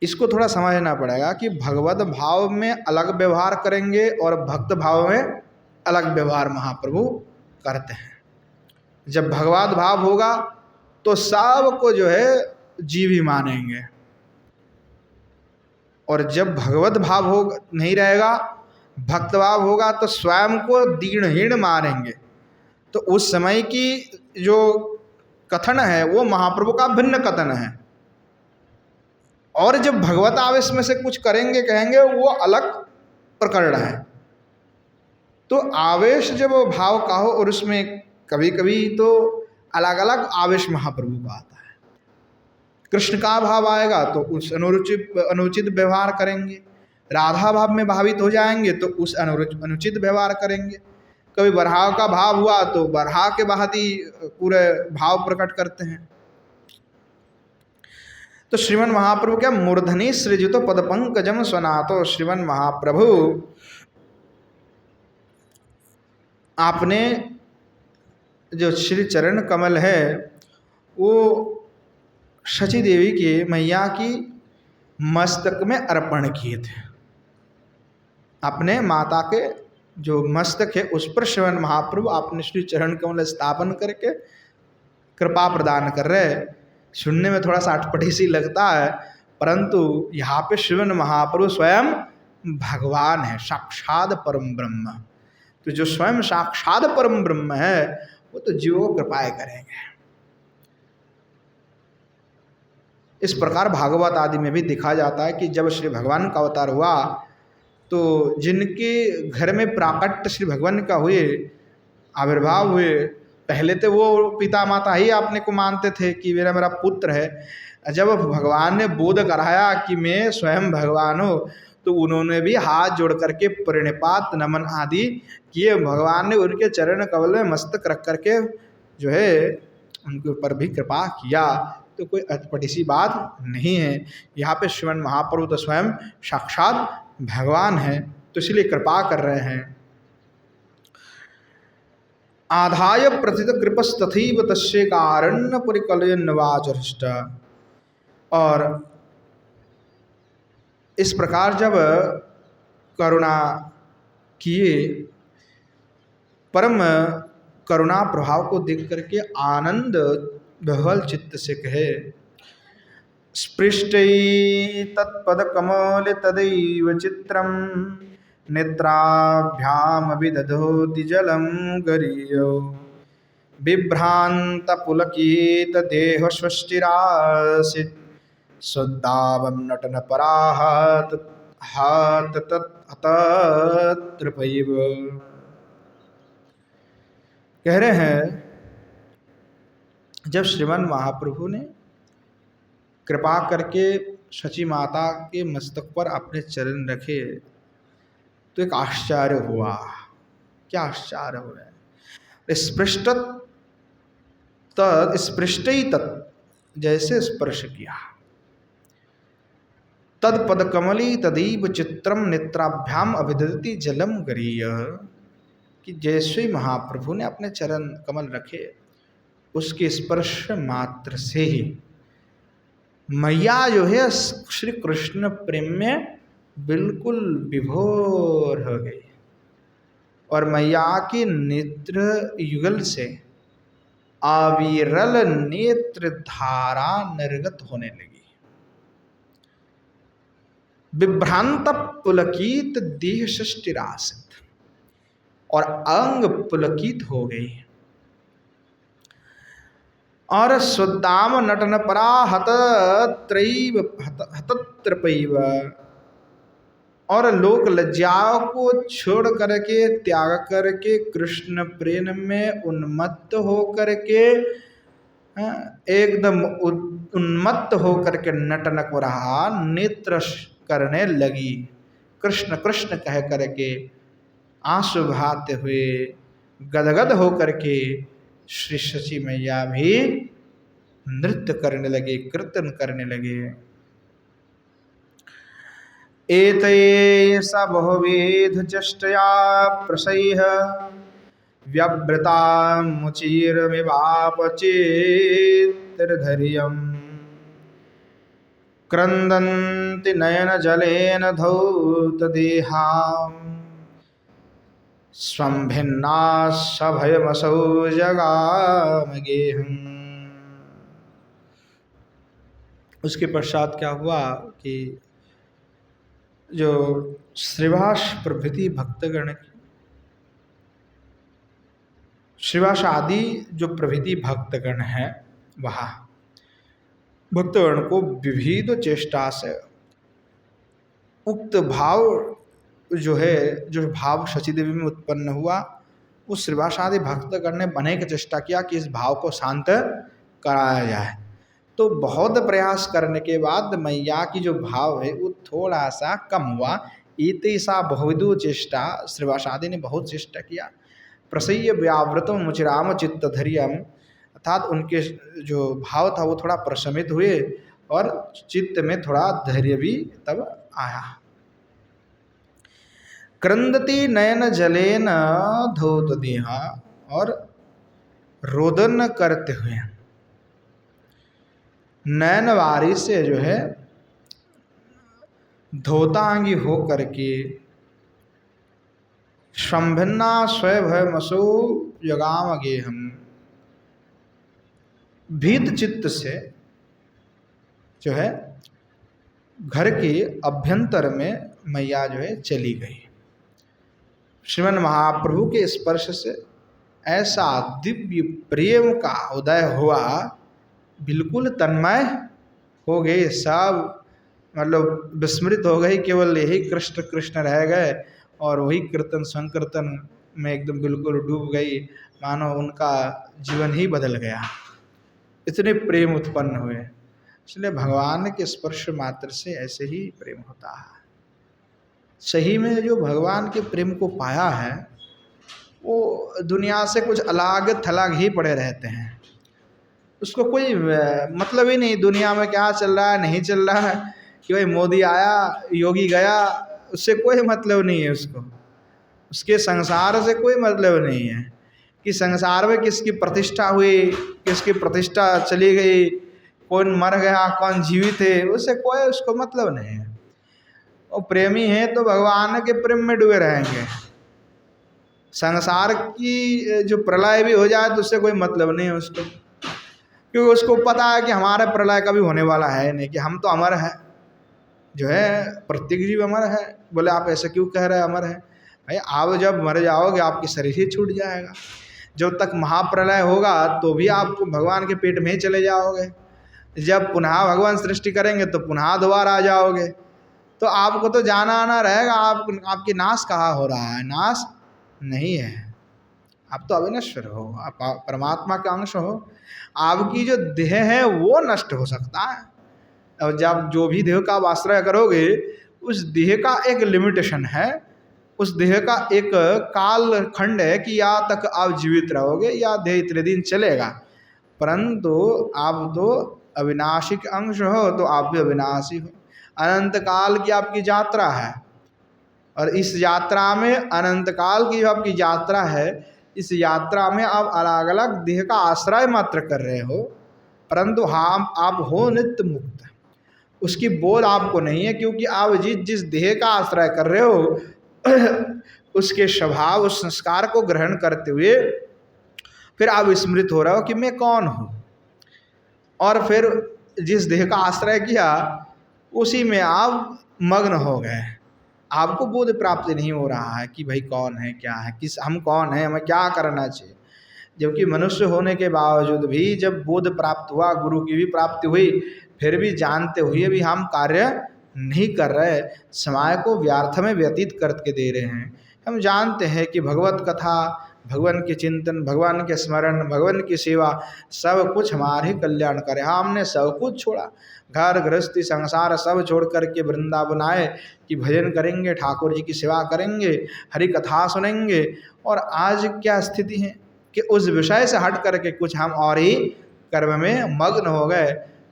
इसको थोड़ा समझना पड़ेगा कि भगवद भाव में अलग व्यवहार करेंगे और भक्त भाव में अलग व्यवहार महाप्रभु करते हैं। जब भगवद भाव होगा तो सबको जो है जीव ही मानेंगे, और जब भगवत भाव हो नहीं रहेगा, भक्त भाव होगा, तो स्वयं को दीनहीन मानेंगे। तो उस समय की जो कथन है वो महाप्रभु का भिन्न कथन है, और जब भगवत आवेश में से कुछ करेंगे कहेंगे वो अलग प्रकरण है। तो आवेश जब भाव का हो, और उसमें कभी कभी तो अलग अलग आवेश महाप्रभु का आता है। कृष्ण का भाव आएगा तो उस अनुचित व्यवहार करेंगे, राधा भाव में भावित हो जाएंगे तो उस अनुचित व्यवहार करेंगे। कभी बरहा का भाव हुआ तो बरहा के बाद ही पूरे भाव प्रकट करते हैं। तो श्रीमन महाप्रभु क्या? मूर्धनि सृजितो पद पंकजम स्वनातो, श्रीमन महाप्रभु आपने जो श्री चरण कमल है वो शची देवी के मैया की मस्तक में अर्पण किए थे। अपने माता के जो मस्तक है उस पर श्रीमन महाप्रभु आपने श्री चरण कमल स्थापन करके कृपा प्रदान कर रहे हैं। सुनने में थोड़ा सा अटपटी सी लगता है, परंतु यहाँ पे श्रीमन महाप्रभु स्वयं भगवान है, साक्षात परम ब्रह्म। तो जो स्वयं साक्षात परम ब्रह्म है वो तो जीवों को कृपाएं करेंगे। इस प्रकार भागवत आदि में भी देखा जाता है कि जब श्री भगवान का अवतार हुआ तो जिनके घर में प्राकट्य श्री भगवान का हुए, आविर्भाव हुए, पहले तो वो पिता माता ही आपने को मानते थे कि मेरा पुत्र है। जब भगवान ने बोध कराया कि मैं स्वयं भगवान हूँ तो उन्होंने भी हाथ जोड़ करके प्रणिपात नमन आदि किए। भगवान ने उनके चरण कमल में मस्तक रख करके जो है उनके ऊपर भी कृपा किया। तो कोई अटपटी सी बात नहीं है। यहाँ पे श्रीमन महाप्रभु तो स्वयं साक्षात भगवान है, तो इसलिए कृपा कर रहे हैं। आधाय प्रथित कृपस्तथैव तस्य कारण्य परिकलयन् वाचरिष्ट। और इस प्रकार जब करुणा किए, परम करुणा प्रभाव को देख करके आनंद विह्वल चित्त से कहे, स्पृष्टै तत्पदकमल तदैव चित्रं नेत्राभ्याम विदधोति जलं गरीयो विभ्रांत पुलकित देह स्वस्तिरासित शुद्धावम नटन पराहत हात तत्रपैव। कह रहे हैं जब श्रीमन महाप्रभु ने कृपा करके शची माता के मस्तक पर अपने चरण रखे तो एक आश्चर्य हुआ। क्या आश्चर्य हुआ? स्पृष्ट तत् जैसे स्पर्श किया, तद पद कमली तदीव चित्रम नेत्राभ्याम अभिदधति जलम गरीय, कि जैसे महाप्रभु ने अपने चरण कमल रखे उसके स्पर्श मात्र से ही मैया जो है श्री कृष्ण प्रेम में बिल्कुल विभोर हो गई और मैया के नेत्र युगल से अविरल नेत्र धारा निर्गत होने लगी। विभ्रांत पुलकित देह सृष्टिरासित, और अंग पुलकित हो गई। और शुद्धाम नटन परा हतत्रपैव, और लोक लज्जाओं को छोड़ करके त्याग करके कृष्ण प्रेम में उन्मत्त हो करके एकदम उन्मत्त हो करके नटन को रहा, नेत्र करने लगी। कृष्ण कृष्ण कह करके आंसू बहाते हुए गदगद हो करके श्री शची मैया भी नृत्य करने लगे, कीर्तन करने लगे। एते स बहुविध चेष्टया प्रसह्य व्यवृता मुचिरमिवापचित्तिर्धैर्यम् क्रन्दन्ति नयन जलेन धौतदेहाम् स्वं भिन्ना सभयमसौ जगामगेहम्। उसके पश्चात क्या हुआ कि जो श्रीवास प्रभृति भक्तगण, श्रीवास आदि जो प्रभृति भक्तगण हैं वहाँ भक्तगण को विविध चेष्टा से उक्त भाव जो है, जो भाव शची देवी में उत्पन्न हुआ, उस श्रीवास आदि भक्तगण ने बने की चेष्टा किया कि इस भाव को शांत कराया जाए। तो बहुत प्रयास करने के बाद मैया की जो भाव है वो थोड़ा सा कम हुआ। इतिसा बहुविधु चेष्टा, श्रीवास आदि ने बहुत चेष्टा किया। प्रसह्य व्यावृतम मुचिराम चित्त धैर्यम, अर्थात उनके जो भाव था वो थोड़ा प्रशमित हुए और चित्त में थोड़ा धैर्य भी तब आया। क्रंदती नयन जलेन धौत देहा, और रोदन करते हुए नयनवारी से जो है धोतांगी हो करके संभिन्ना स्वभयमसो यगाम गेहम। भीत चित्त से जो है घर के अभ्यंतर में मैया जो है चली गई। श्रीमन महाप्रभु के स्पर्श से ऐसा दिव्य प्रेम का उदय हुआ, बिल्कुल तन्मय हो गए सब, मतलब विस्मृत हो गई, केवल यही कृष्ण कृष्ण रह गए और वही कीर्तन संकीर्तन में एकदम बिल्कुल डूब गई, मानो उनका जीवन ही बदल गया, इतने प्रेम उत्पन्न हुए। इसलिए भगवान के स्पर्श मात्र से ऐसे ही प्रेम होता है। सही में जो भगवान के प्रेम को पाया है वो दुनिया से कुछ अलग थलग ही पड़े रहते हैं, उसको कोई मतलब ही नहीं दुनिया में क्या चल रहा है नहीं चल रहा है, कि भाई मोदी आया योगी गया, उससे कोई मतलब नहीं है उसको, उसके संसार से कोई मतलब नहीं है कि संसार में किसकी प्रतिष्ठा हुई किसकी प्रतिष्ठा चली गई, कौन मर गया कौन जीवित है, उससे कोई उसको मतलब नहीं है। वो प्रेमी है तो भगवान के प्रेम में डूबे रहेंगे। संसार की जो प्रलय भी हो जाए तो उससे कोई मतलब नहीं है उसको, क्योंकि उसको पता है कि हमारा प्रलय कभी होने वाला है नहीं, कि हम तो अमर हैं, जो है प्रत्येक जीव अमर है। बोले आप ऐसे क्यों कह रहे हैं अमर है? भाई आप जब मर जाओगे आपकी शरीर ही छूट जाएगा, जब तक महाप्रलय होगा तो भी आप भगवान के पेट में ही चले जाओगे, जब पुनः भगवान सृष्टि करेंगे तो पुनः दोबारा आ जाओगे, तो आपको तो जाना आना रहेगा। आपकी नाश कहाँ हो रहा है? नाश नहीं है, आप तो अविनश्वर हो, आप परमात्मा के अंश हो। आपकी जो देह है वो नष्ट हो सकता है, और जब जो भी देह का आप आश्रय करोगे उस देह का एक लिमिटेशन है, उस देह का एक काल खंड है कि या तक आप जीवित रहोगे या देह इतने दिन चलेगा, परंतु आप तो अविनाशी के अंश हो तो आप भी अविनाशी हो। अनंत काल की आपकी यात्रा है, और इस यात्रा में अनंत काल की जो आपकी यात्रा है, इस यात्रा में आप अलग अलग देह का आश्रय मात्र कर रहे हो, परंतु हाँ आप हो नित्य मुक्त, उसकी बोध आपको नहीं है, क्योंकि आप जिस देह का आश्रय कर रहे हो उसके स्वभाव उस संस्कार को ग्रहण करते हुए फिर आप विस्मृत हो रहे हो कि मैं कौन हूँ, और फिर जिस देह का आश्रय किया उसी में आप मग्न हो गए, आपको बोध प्राप्त नहीं हो रहा है कि भाई कौन है क्या है, किस हम कौन है, हमें क्या करना चाहिए। जबकि मनुष्य होने के बावजूद भी जब बोध प्राप्त हुआ, गुरु की भी प्राप्ति हुई, फिर भी जानते हुए भी हम कार्य नहीं कर रहे, समय को व्यर्थ में व्यतीत करके दे रहे हैं। हम जानते हैं कि भगवत कथा, भगवान के चिंतन, भगवान के स्मरण, भगवान की सेवा सब कुछ हमारे ही कल्याण करे। हमने सब कुछ छोड़ा, घर गृहस्थी संसार सब छोड़ करके वृंदावन आए कि भजन करेंगे, ठाकुर जी की सेवा करेंगे, हरि कथा सुनेंगे, और आज क्या स्थिति है कि उस विषय से हट करके कुछ हम और ही कर्म में मग्न हो गए,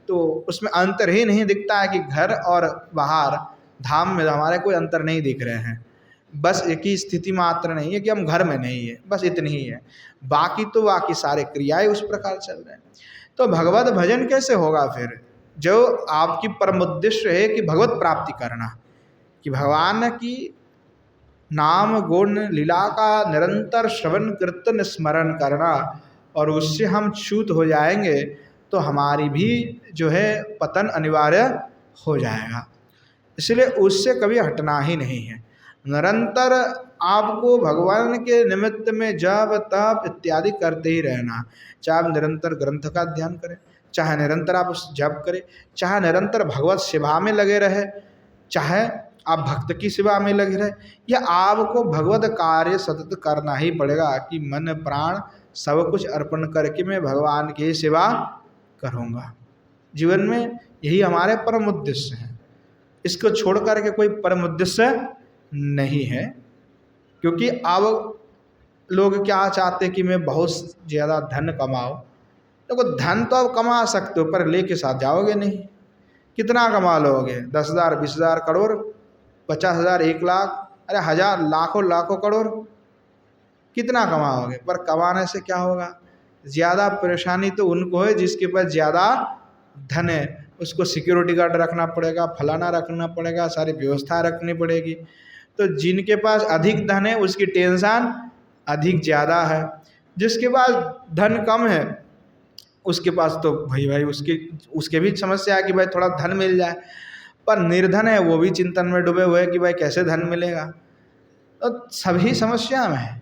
तो उसमें अंतर ही नहीं दिखता है कि घर और बाहर धाम में हमारे कोई अंतर नहीं दिख रहे हैं। बस एक ही स्थिति मात्र नहीं है कि हम घर में नहीं है, बस इतनी ही है, बाकी तो बाकी सारे क्रियाएं उस प्रकार चल रहे हैं। तो भगवत भजन कैसे होगा फिर, जो आपकी परम उद्देश्य है कि भगवत प्राप्ति करना, कि भगवान की नाम गुण लीला का निरंतर श्रवण कीर्तन स्मरण करना, और उससे हम च्युत हो जाएंगे तो हमारी भी जो है पतन अनिवार्य हो जाएगा। इसलिए उससे कभी हटना ही नहीं है, निरंतर आपको भगवान के निमित्त में जप तप इत्यादि करते ही रहना। चाहे आप निरंतर ग्रंथ का ध्यान करें, चाहे निरंतर आप उस जप करें, चाहे निरंतर भगवत सेवा में लगे रहे, चाहे आप भक्त की सेवा में लगे रहे, या आपको भगवत कार्य सतत करना ही पड़ेगा कि मन प्राण सब कुछ अर्पण करके मैं भगवान की सेवा करूँगा। जीवन में यही हमारे परम उद्देश्य हैं, इसको छोड़ करके कोई परम उद्देश्य नहीं है। क्योंकि अब लोग क्या चाहते हैं कि मैं बहुत ज़्यादा धन कमाऊँ। देखो धन तो आप कमा सकते हो, पर लेके साथ जाओगे नहीं। कितना कमा लोगे? 10,000 20,000 करोड़, 50,000 1 लाख, अरे हज़ार लाखों लाखों करोड़, कितना कमाओगे? पर कमाने से क्या होगा? ज़्यादा परेशानी तो उनको है जिसके पास ज़्यादा धन है, उसको सिक्योरिटी गार्ड रखना पड़ेगा, फलाना रखना पड़ेगा, सारी व्यवस्था रखनी पड़ेगी, तो जिनके पास अधिक धन है उसकी टेंशन अधिक ज़्यादा है, जिसके पास धन कम है उसके पास तो भाई उसके भी समस्या है कि भाई थोड़ा धन मिल जाए, पर निर्धन है वो भी चिंतन में डूबे हुए हैं कि भाई कैसे धन मिलेगा। तो सभी समस्या में है।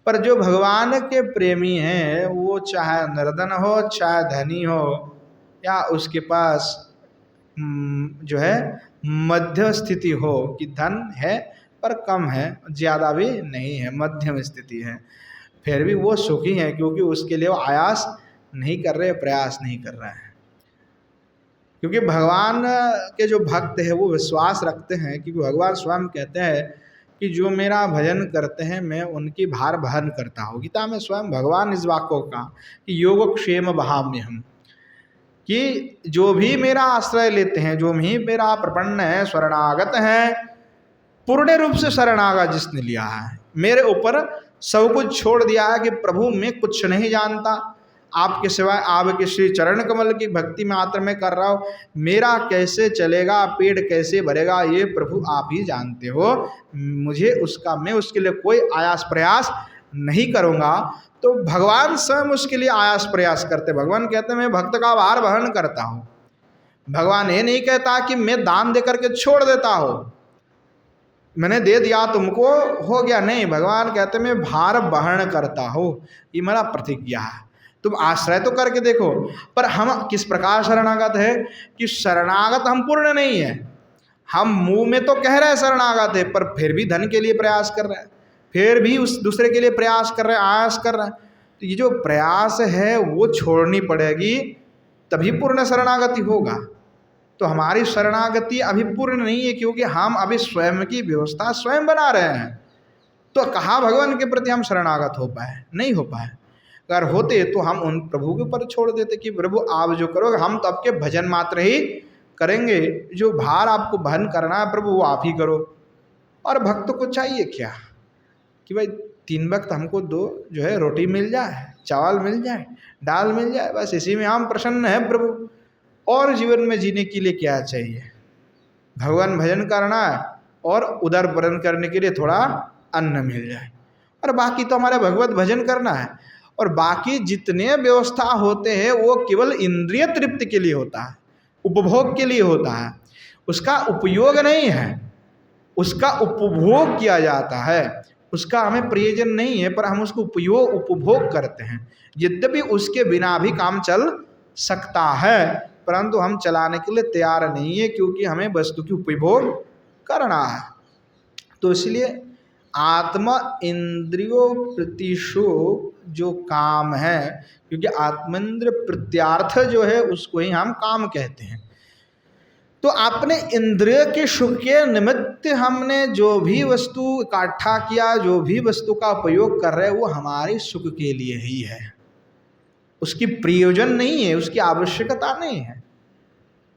पर जो भगवान के प्रेमी हैं वो चाहे निर्धन हो चाहे धनी हो या उसके पास जो है मध्य स्थिति हो कि धन है पर कम है, ज़्यादा भी नहीं है, मध्यम स्थिति है, फिर भी वो सुखी है क्योंकि उसके लिए वो आयास नहीं कर रहे, प्रयास नहीं कर रहे हैं। क्योंकि भगवान के जो भक्त है वो विश्वास रखते हैं, क्योंकि भगवान स्वयं कहते हैं कि जो मेरा भजन करते हैं मैं उनकी भार वहन करता हूँ। गीता में स्वयं भगवान इस वाक्य को कहा कि योगक्षेम वहाम्यहम्, कि जो भी मेरा आश्रय लेते हैं, जो भी मेरा प्रपन्न है, शरणागत है, पूर्ण रूप से शरणागत जिसने लिया है, मेरे ऊपर सब कुछ छोड़ दिया है कि प्रभु मैं कुछ नहीं जानता, आपके सिवाय आपके श्री चरण कमल की भक्ति मात्र में कर रहा हूँ, मेरा कैसे चलेगा, पेट कैसे भरेगा ये प्रभु आप ही जानते हो, मैं उसके लिए कोई आयास प्रयास नहीं करूँगा। तो भगवान स्वयं उसके लिए आयास प्रयास करते। भगवान कहते हैं मैं भक्त का भार वहन करता हूँ। भगवान ये नहीं कहता कि मैं दान दे करके छोड़ देता हूँ, मैंने दे दिया तुमको हो गया, नहीं, भगवान कहते मैं भार वहन करता हूँ, ये मेरा प्रतिज्ञा है। तुम आश्रय तो करके देखो। पर हम किस प्रकार शरणागत है कि शरणागत हम पूर्ण नहीं है, हम मुंह में तो कह रहे हैं शरणागत है पर फिर भी धन के लिए प्रयास कर रहे हैं, फिर भी उस दूसरे के लिए प्रयास कर रहे हैं, आयास कर रहे हैं। तो ये जो प्रयास है वो छोड़नी पड़ेगी, तभी पूर्ण शरणागति होगा। तो हमारी शरणागति अभी पूर्ण नहीं है क्योंकि हम अभी स्वयं की व्यवस्था स्वयं बना रहे हैं। तो कहाँ भगवान के प्रति हम शरणागत हो पाए? नहीं हो पाए। अगर होते तो हम उन प्रभु के ऊपर छोड़ देते कि प्रभु आप जो करोगे, हम तो आपके भजन मात्र ही करेंगे, जो भार आपको वहन करना है प्रभु वो आप ही करो। और भक्त को चाहिए क्या कि भाई 3 वक्त हमको जो है रोटी मिल जाए, चावल मिल जाए, दाल मिल जाए, बस इसी में हम प्रसन्न हैं प्रभु। और जीवन में जीने के लिए क्या चाहिए? भगवान भजन करना है और उदर पूर्ण करने के लिए थोड़ा अन्न मिल जाए, और बाकी तो हमारा भगवत भजन करना है। और बाकी जितने व्यवस्था होते हैं वो केवल इंद्रिय तृप्ति के लिए होता है, उपभोग के लिए होता है, उसका उपयोग नहीं है, उसका उपभोग किया जाता है, उसका हमें प्रयोजन नहीं है, पर हम उसको उपभोग करते हैं। यद्यपि उसके बिना भी काम चल सकता है परंतु हम चलाने के लिए तैयार नहीं है क्योंकि हमें वस्तु की उपभोग करना है। तो इसलिए आत्मा इंद्रियों प्रतिशु जो काम है, क्योंकि आत्मेंद्र प्रत्यार्थ जो है उसको ही हम काम कहते हैं। तो अपने इंद्रिय के सुख के निमित्त हमने जो भी वस्तु इकट्ठा किया, जो भी वस्तु का उपयोग कर रहे हैं वो हमारे सुख के लिए ही है, उसकी प्रयोजन नहीं है, उसकी आवश्यकता नहीं है।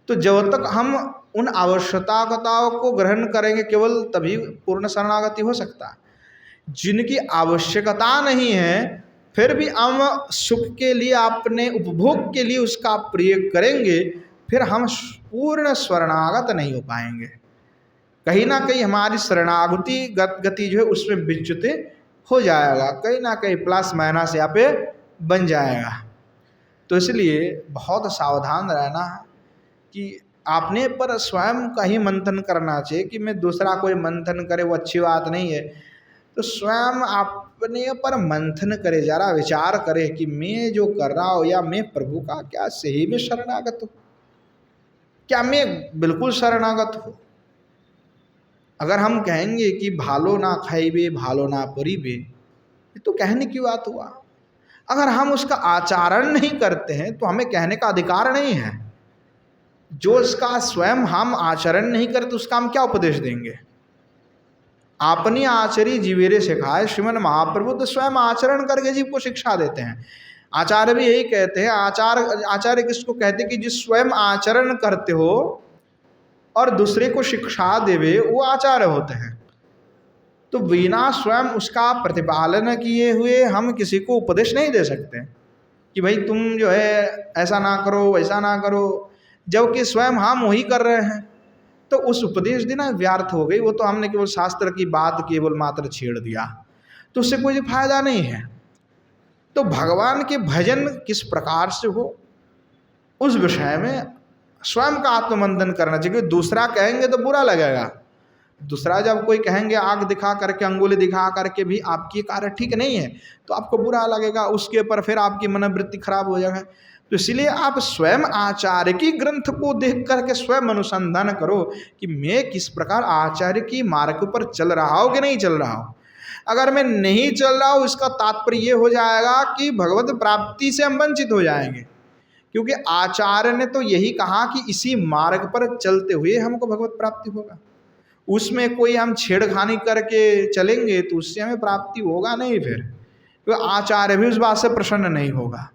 तो जब तक हम उन आवश्यकताओं को ग्रहण करेंगे केवल तभी पूर्ण शरणागति हो सकता है। जिनकी आवश्यकता नहीं है फिर भी हम सुख के लिए, अपने उपभोग के लिए उसका प्रयोग करेंगे, फिर हम पूर्ण शरणागत नहीं हो पाएंगे। कहीं ना कहीं हमारी शरणागति गति जो है उसमें विच्युत हो जाएगा, कहीं ना कहीं प्लस माइनस यहाँ पे बन जाएगा। तो इसलिए बहुत सावधान रहना है कि आपने पर स्वयं का ही मंथन करना चाहिए कि मैं दूसरा कोई मंथन करे वो अच्छी बात नहीं है। तो स्वयं अपने पर मंथन करे, जरा विचार करे कि मैं जो कर रहा हूँ या मैं प्रभु का क्या सही में शरणागत हूँ, क्या मैं बिल्कुल शरणागत हूँ। अगर हम कहेंगे कि भालो ना खाइबे भालो ना परिबे, तो कहने की बात हुआ। अगर हम उसका आचरण नहीं करते हैं तो हमें कहने का अधिकार नहीं है। जो इसका स्वयं हम आचरण नहीं करते उसका हम क्या उपदेश देंगे? अपनी आचरी जीवेरे सिखाए श्रीमन महाप्रभु, तो स्वयं आचरण करके जीव को शिक्षा देते हैं। आचार्य भी यही कहते हैं, आचार्य किसको कहते हैं कि जिस स्वयं आचरण करते हो और दूसरे को शिक्षा देवे वो आचार्य होते हैं। तो बिना स्वयं उसका प्रतिपालन किए हुए हम किसी को उपदेश नहीं दे सकते कि भाई तुम जो है ऐसा ना करो वैसा ना करो, जबकि स्वयं हम वही कर रहे हैं। तो उस उपदेश देना व्यर्थ हो गई। वो तो हमने केवल शास्त्र की बात केवल मात्र छेड़ दिया, तो उससे कोई फायदा नहीं है। तो भगवान के भजन किस प्रकार से हो उस विषय में स्वयं का आत्ममंथन करना चाहिए। दूसरा कहेंगे तो बुरा लगेगा। दूसरा जब कोई कहेंगे आग दिखा करके, अंगुली दिखा करके भी आपकी कार्य ठीक नहीं है, तो आपको बुरा लगेगा, उसके ऊपर फिर आपकी मनोवृत्ति खराब हो जाएगा। तो इसलिए आप स्वयं आचार्य की ग्रंथ को देख करके स्वयं अनुसंधान करो कि मैं किस प्रकार आचार्य की मार्ग पर चल रहा हूँ कि नहीं चल रहा हूँ। अगर मैं नहीं चल रहा हूँ, इसका तात्पर्य ये हो जाएगा कि भगवत प्राप्ति से हम वंचित हो जाएंगे, क्योंकि आचार्य ने तो यही कहा कि इसी मार्ग पर चलते हुए हमको भगवत प्राप्ति होगा। उसमें कोई हम छेड़खानी करके चलेंगे तो उससे हमें प्राप्ति होगा नहीं। फिर क्योंकि आचार्य भी उस बात से प्रसन्न नहीं होगा,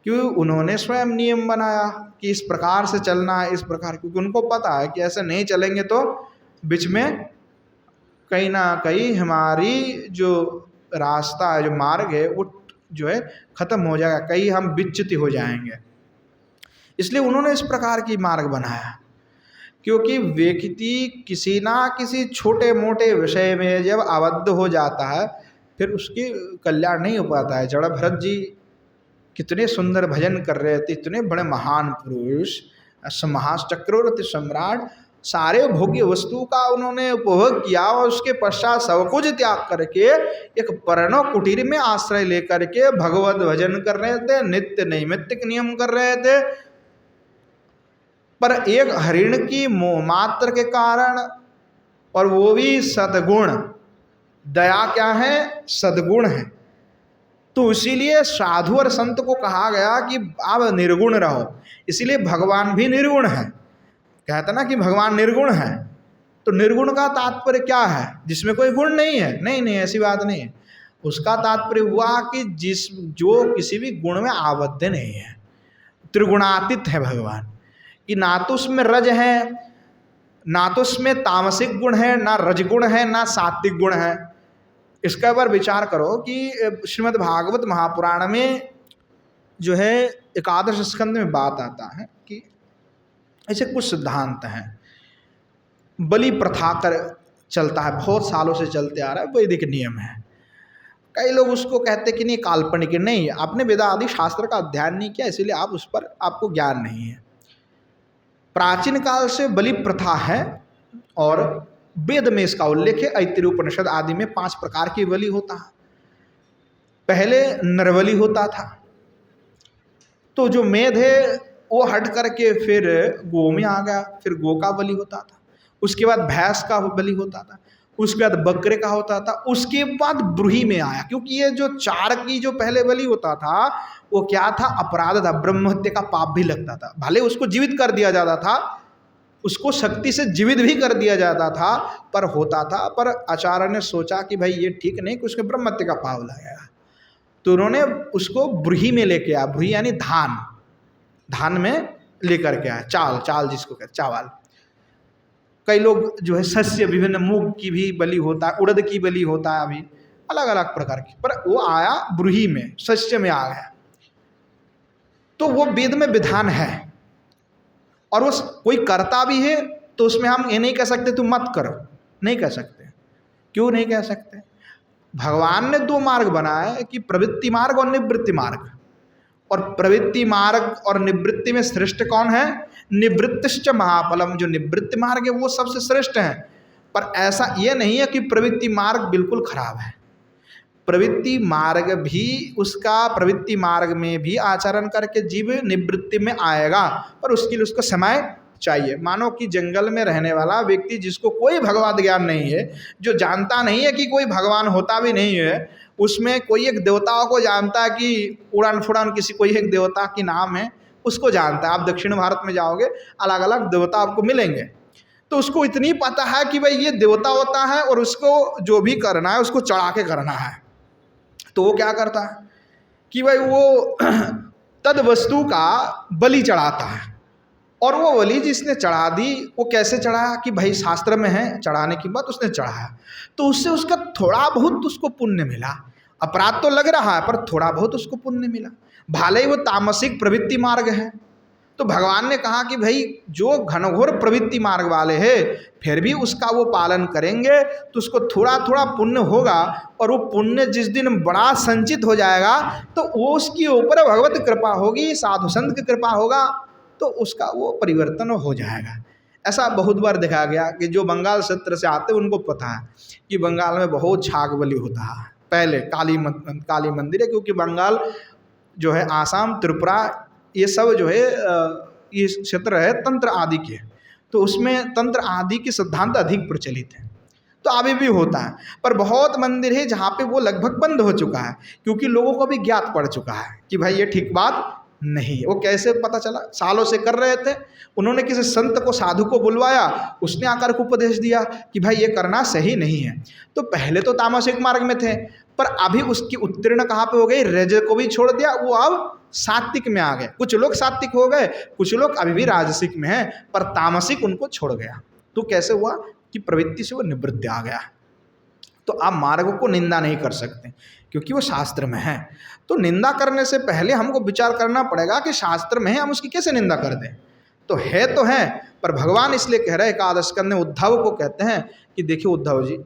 क्योंकि उन्होंने स्वयं नियम बनाया कि इस प्रकार से चलना है, इस प्रकार, क्योंकि उनको पता है कि ऐसे नहीं चलेंगे तो बीच में कहीं ना कहीं हमारी जो रास्ता है, जो मार्ग है, वो जो है खत्म हो जाएगा, कहीं हम विच्युत हो जाएंगे। इसलिए उन्होंने इस प्रकार की मार्ग बनाया, क्योंकि व्यक्ति किसी ना किसी छोटे मोटे विषय में जब आबद्ध हो जाता है फिर उसकी कल्याण नहीं हो पाता है। जड़ भरत जी कितने सुंदर भजन कर रहे थे, इतने बड़े महान पुरुष, महाचक्रवर्ती सम्राट, सारे भोग्य वस्तु का उन्होंने उपभोग किया और उसके पश्चात सब कुछ त्याग करके एक पर्णव कुटीर में आश्रय लेकर के भगवत भजन कर रहे थे, नित्य नैमित्तिक नियम कर रहे थे। पर एक हरिण की मोह मात्र के कारण, और वो भी सद्गुण, दया क्या है, सद्गुण है। तो इसीलिए साधु और संत को कहा गया कि आप निर्गुण रहो। इसीलिए भगवान भी निर्गुण है। कहते ना कि भगवान निर्गुण है, तो निर्गुण का तात्पर्य क्या है, जिसमें कोई गुण नहीं है। नहीं, ऐसी बात नहीं है। उसका तात्पर्य हुआ कि जो किसी भी गुण में आबद्ध नहीं है, त्रिगुणातीत है भगवान, कि ना तो उसमें रज है, ना तो उसमें तामसिक गुण है, ना रजगुण है, ना सात्विक गुण है। इसके ऊपर विचार करो कि श्रीमद् भागवत महापुराण में जो है 11 स्कंद में बात आता है कि ऐसे कुछ सिद्धांत हैं। बलि प्रथा कर चलता है, बहुत सालों से चलते आ रहा है, वैदिक नियम है। कई लोग उसको कहते कि नहीं काल्पनिक, नहीं, आपने वेद आदि शास्त्र का अध्ययन नहीं किया, इसीलिए आप उस पर आपको ज्ञान नहीं है। प्राचीन काल से बलि प्रथा है और वेद में इसका उल्लेख है। ऐतरेय उपनिषद आदि में 5 प्रकार की बलि होता है। पहले नरबलि होता था, तो जो मेध है वो हट करके फिर गो में आ गया, फिर गो का बलि होता था। उसके बाद भैंस का बलि होता था, उसके बाद बकरे का होता था, उसके बाद ब्रूही में आया। क्योंकि ये जो 4 की जो पहले बलि होता था वो क्या था, अपराध था, ब्रह्म हत्या का पाप भी लगता था। भले उसको जीवित कर दिया जाता था, उसको शक्ति से जीवित भी कर दिया जाता था, पर होता था। पर आचार्य ने सोचा कि भाई ये ठीक नहीं, कि उसके ब्रह्म हत्या का पाप लगेगा, तो उन्होंने उसको ब्रूही में लेके आया। ब्रूही यानी धान में लेकर के आया, चाल जिसको कहते चावल। कई लोग जो है सस्य, विभिन्न मूंग की भी बलि होता है, उड़द की बलि होता है, अभी अलग अलग प्रकार की, पर वो आया ब्रूही में, सस्य में आ गया। तो वो वेद में विधान है, और वो कोई करता भी है तो उसमें हम ये नहीं कह सकते तुम मत करो, नहीं कह सकते। क्यों नहीं कह सकते? भगवान ने 2 मार्ग बनाए कि प्रवृत्ति मार्ग और निवृत्ति मार्ग। और प्रवृत्ति मार्ग और निवृत्ति में श्रेष्ठ कौन है? निवृत्तिश्च महाफलम। जो निवृत्ति मार्ग है वो सबसे श्रेष्ठ है। पर ऐसा ये नहीं है कि प्रवृत्ति मार्ग बिल्कुल खराब है। प्रवृत्ति मार्ग भी, उसका प्रवृत्ति मार्ग में भी आचरण करके जीव निवृत्ति में आएगा, पर उसके लिए उसको समय चाहिए। मानो कि जंगल में रहने वाला व्यक्ति जिसको कोई भगवत ज्ञान नहीं है, जो जानता नहीं है कि कोई भगवान होता भी नहीं है, उसमें कोई एक देवताओं को जानता है कि उड़ान फुड़ान किसी कोई एक देवता की नाम है, उसको जानता है। आप दक्षिण भारत में जाओगे अलग अलग देवता आपको मिलेंगे, तो उसको इतनी पता है कि भाई ये देवता होता है और उसको जो भी करना है उसको चढ़ा के करना है। तो वो क्या करता है कि भाई वो तद वस्तु का बलि चढ़ाता है, और वो बलि जिसने चढ़ा दी वो कैसे चढ़ाया कि भाई शास्त्र में है चढ़ाने की बात, उसने चढ़ाया तो उससे उसका थोड़ा बहुत उसको पुण्य मिला। अपराध तो लग रहा है पर थोड़ा बहुत उसको पुण्य मिला। भले ही वो तामसिक प्रवृत्ति मार्ग है, तो भगवान ने कहा कि भाई जो घनघोर प्रवृत्ति मार्ग वाले हैं फिर भी उसका वो पालन करेंगे तो उसको थोड़ा थोड़ा पुण्य होगा, और वो पुण्य जिस दिन बड़ा संचित हो जाएगा तो वो उसके ऊपर भगवत कृपा होगी, साधु संत की कृपा होगा, तो उसका वो परिवर्तन हो जाएगा। ऐसा बहुत बार देखा गया कि जो बंगाल क्षेत्र से आते हैं उनको पता है कि बंगाल में बहुत छाग बलि होता है। पहले काली मंदिर है, क्योंकि बंगाल जो है, आसाम, त्रिपुरा, ये सब जो है ये क्षेत्र है तंत्र आदि के, तो उसमें तंत्र आदि के सिद्धांत अधिक प्रचलित हैं। तो अभी भी होता है, पर बहुत मंदिर है जहाँ पे वो लगभग बंद हो चुका है, क्योंकि लोगों को भी ज्ञात पड़ चुका है कि भाई ये ठीक बात नहीं है। वो कैसे पता चला? सालों से कर रहे थे, उन्होंने किसी संत को, साधु को बुलवाया, उसने आकर के उपदेश दिया कि भाई ये करना सही नहीं है। तो पहले तो तामसिक मार्ग में थे, पर अभी उसकी उत्तीर्ण कहाँ पे हो गई? रज को भी छोड़ दिया, वो अब सात्विक में आ गए। कुछ लोग सात्विक हो गए, कुछ लोग अभी भी राजसिक में हैं, पर तामसिक उनको छोड़ गया। तो कैसे हुआ कि प्रवृत्ति से वो निवृत्ति आ गया। तो आप मार्ग को निंदा नहीं कर सकते क्योंकि वो शास्त्र में है। तो निंदा करने से पहले हमको विचार करना पड़ेगा कि शास्त्र में है, हम उसकी कैसे निंदा कर दें। तो है, पर भगवान इसलिए कह रहे हैं, एकादश स्कंद में उद्धव को कहते हैं कि देखिए उद्धव जी,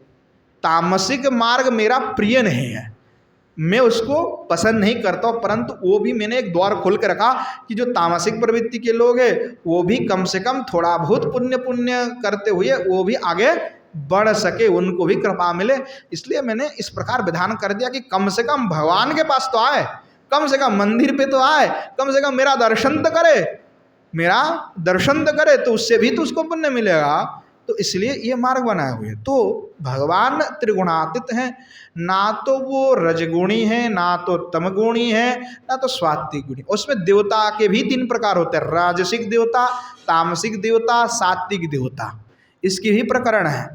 तामसिक मार्ग मेरा प्रिय नहीं है, मैं उसको पसंद नहीं करता हूँ, परंतु वो भी मैंने एक द्वार खोल के रखा कि जो तामसिक प्रवृत्ति के लोग हैं वो भी कम से कम थोड़ा बहुत पुण्य करते हुए वो भी आगे बढ़ सके, उनको भी कृपा मिले। इसलिए मैंने इस प्रकार विधान कर दिया कि कम से कम भगवान के पास तो आए, कम से कम मंदिर पे तो आए, कम से कम मेरा दर्शन तो करे, तो उससे भी तो उसको पुण्य मिलेगा। तो इसलिए ये मार्ग बनाए हुए। तो भगवान त्रिगुणातीत हैं, ना तो वो रजगुणी है, ना तो तमगुणी है, ना तो सात्विक गुणी। उसमें देवता के भी 3 प्रकार होते हैं, राजसिक देवता, तामसिक देवता, सात्विक देवता, इसकी भी प्रकरण है।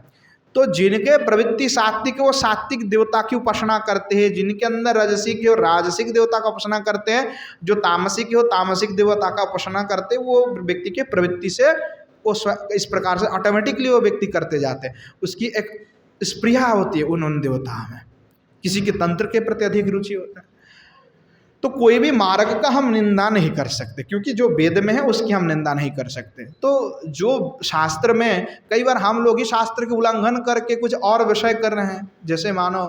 तो जिनके प्रवृत्ति सात्विक है वो सात्विक देवता की उपासना करते हैं, जिनके अंदर रजसिक है वो राजसिक देवता का उपासना करते हैं, जो तामसिक है वो तामसिक देवता का उपासना करते हैं। वो व्यक्ति के प्रवृत्ति से वो इस प्रकार से ऑटोमेटिकली वो व्यक्ति करते जाते हैं, उसकी एक स्प्रिया होती है उन देवता में, किसी के तंत्र के प्रति अधिक रुचि होता है। तो कोई भी मार्ग का हम निंदा नहीं कर सकते, क्योंकि जो वेद में है उसकी हम निंदा नहीं कर सकते। तो जो शास्त्र में, कई बार हम लोग ही शास्त्र के उल्लंघन करके कुछ और विषय कर रहे हैं। जैसे मानो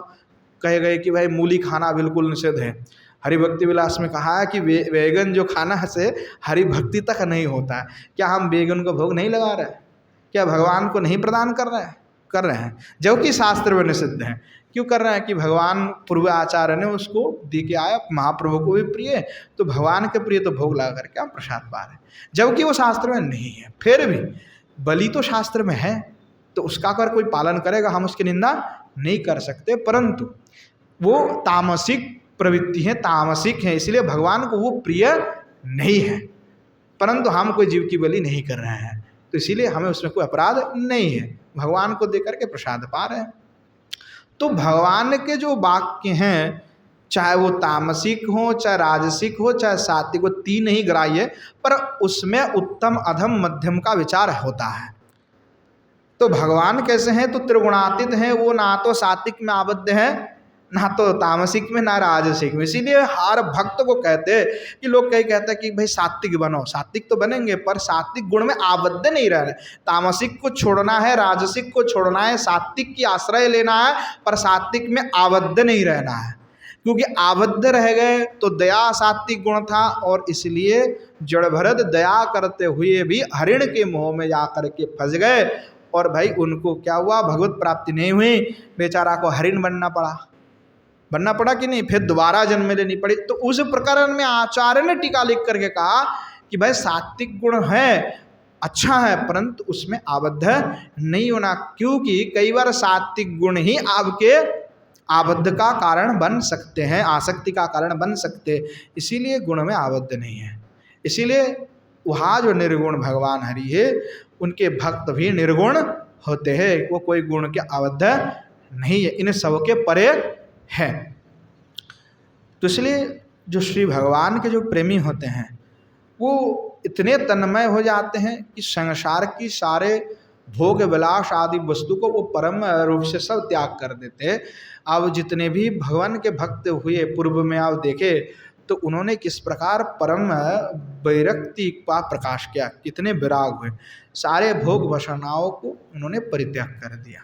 कहे गए कि भाई मूली खाना बिल्कुल निषेध है, हरि भक्ति विलास में कहा है कि बैगन जो खाना से हरि भक्ति तक नहीं होता है। क्या हम बैगन को भोग नहीं लगा रहे हैं? क्या भगवान को नहीं प्रदान कर रहे हैं जबकि शास्त्र में निषिद्ध है? क्यों कर रहे हैं? कि भगवान पूर्व आचार्य ने उसको दे के आया, महाप्रभु को भी प्रिय, तो भगवान के प्रिय तो भोग लगा करके हम प्रसाद पा रहे हैं, जबकि वो शास्त्र में नहीं है। फिर भी बलि तो शास्त्र में है, तो उसका अगर कोई पालन करेगा हम उसकी निंदा नहीं कर सकते, परंतु वो तामसिक प्रवृत्ति है, तामसिक है, इसलिए भगवान को वो प्रिय नहीं है। परंतु हम कोई जीव की बलि नहीं कर रहे हैं, तो इसीलिए हमें उसमें कोई अपराध नहीं है, भगवान को देकर के प्रसाद पा रहे हैं। तो भगवान के जो वाक्य हैं, चाहे वो तामसिक हो, चाहे राजसिक हो, चाहे सात्विक हो, 3 ही ग्राह्य, पर उसमें उत्तम अधम मध्यम का विचार होता है। तो भगवान कैसे हैं? तो त्रिगुणातीत हैं, वो ना तो सात्विक में आबद्ध है, ना तो तामसिक में, ना राजसिक में। इसीलिए हर भक्त को कहते हैं कि लोग कई कहते हैं कि भाई सात्विक बनो, सात्विक तो बनेंगे पर सात्विक गुण में आबद्ध नहीं रहना, तामसिक को छोड़ना है, राजसिक को छोड़ना है, सात्विक की आश्रय लेना है, पर सात्विक में आबद्ध नहीं रहना है। क्योंकि आबद्ध रह गए तो दया सात्विक गुण था, और इसलिए जड़ भरत दया करते हुए भी हरिण के मोह में जाकर के फंस गए, और भाई उनको क्या हुआ? भगवत प्राप्ति नहीं हुई, बेचारा को हरिण बनना पड़ा कि नहीं, फिर दोबारा जन्म लेनी पड़ी। तो उस प्रकरण में आचार्य ने टीका लिख करके कहा कि भाई सात्विक गुण है, अच्छा है, परंतु उसमें आबद्ध नहीं होना, क्योंकि कई बार सात्विक गुण ही आपके आबद्ध का कारण बन सकते हैं, आसक्ति का कारण बन सकते हैं, इसीलिए गुण में आबद्ध नहीं है। इसीलिए वहाँ जो निर्गुण भगवान हरि है, उनके भक्त भी निर्गुण होते हैं, वो कोई गुण के आबद्ध नहीं है, इन सबके परे है। तो इसलिए जो श्री भगवान के जो प्रेमी होते हैं वो इतने तन्मय हो जाते हैं कि संसार की सारे भोग विलास आदि वस्तु को वो परम रूप से सब त्याग कर देते हैं। अब जितने भी भगवान के भक्त हुए पूर्व में आप देखे तो उन्होंने किस प्रकार परम वैरक्ति का प्रकाश किया, कितने विराग हुए, सारे भोग वासनाओं को उन्होंने परित्याग कर दिया।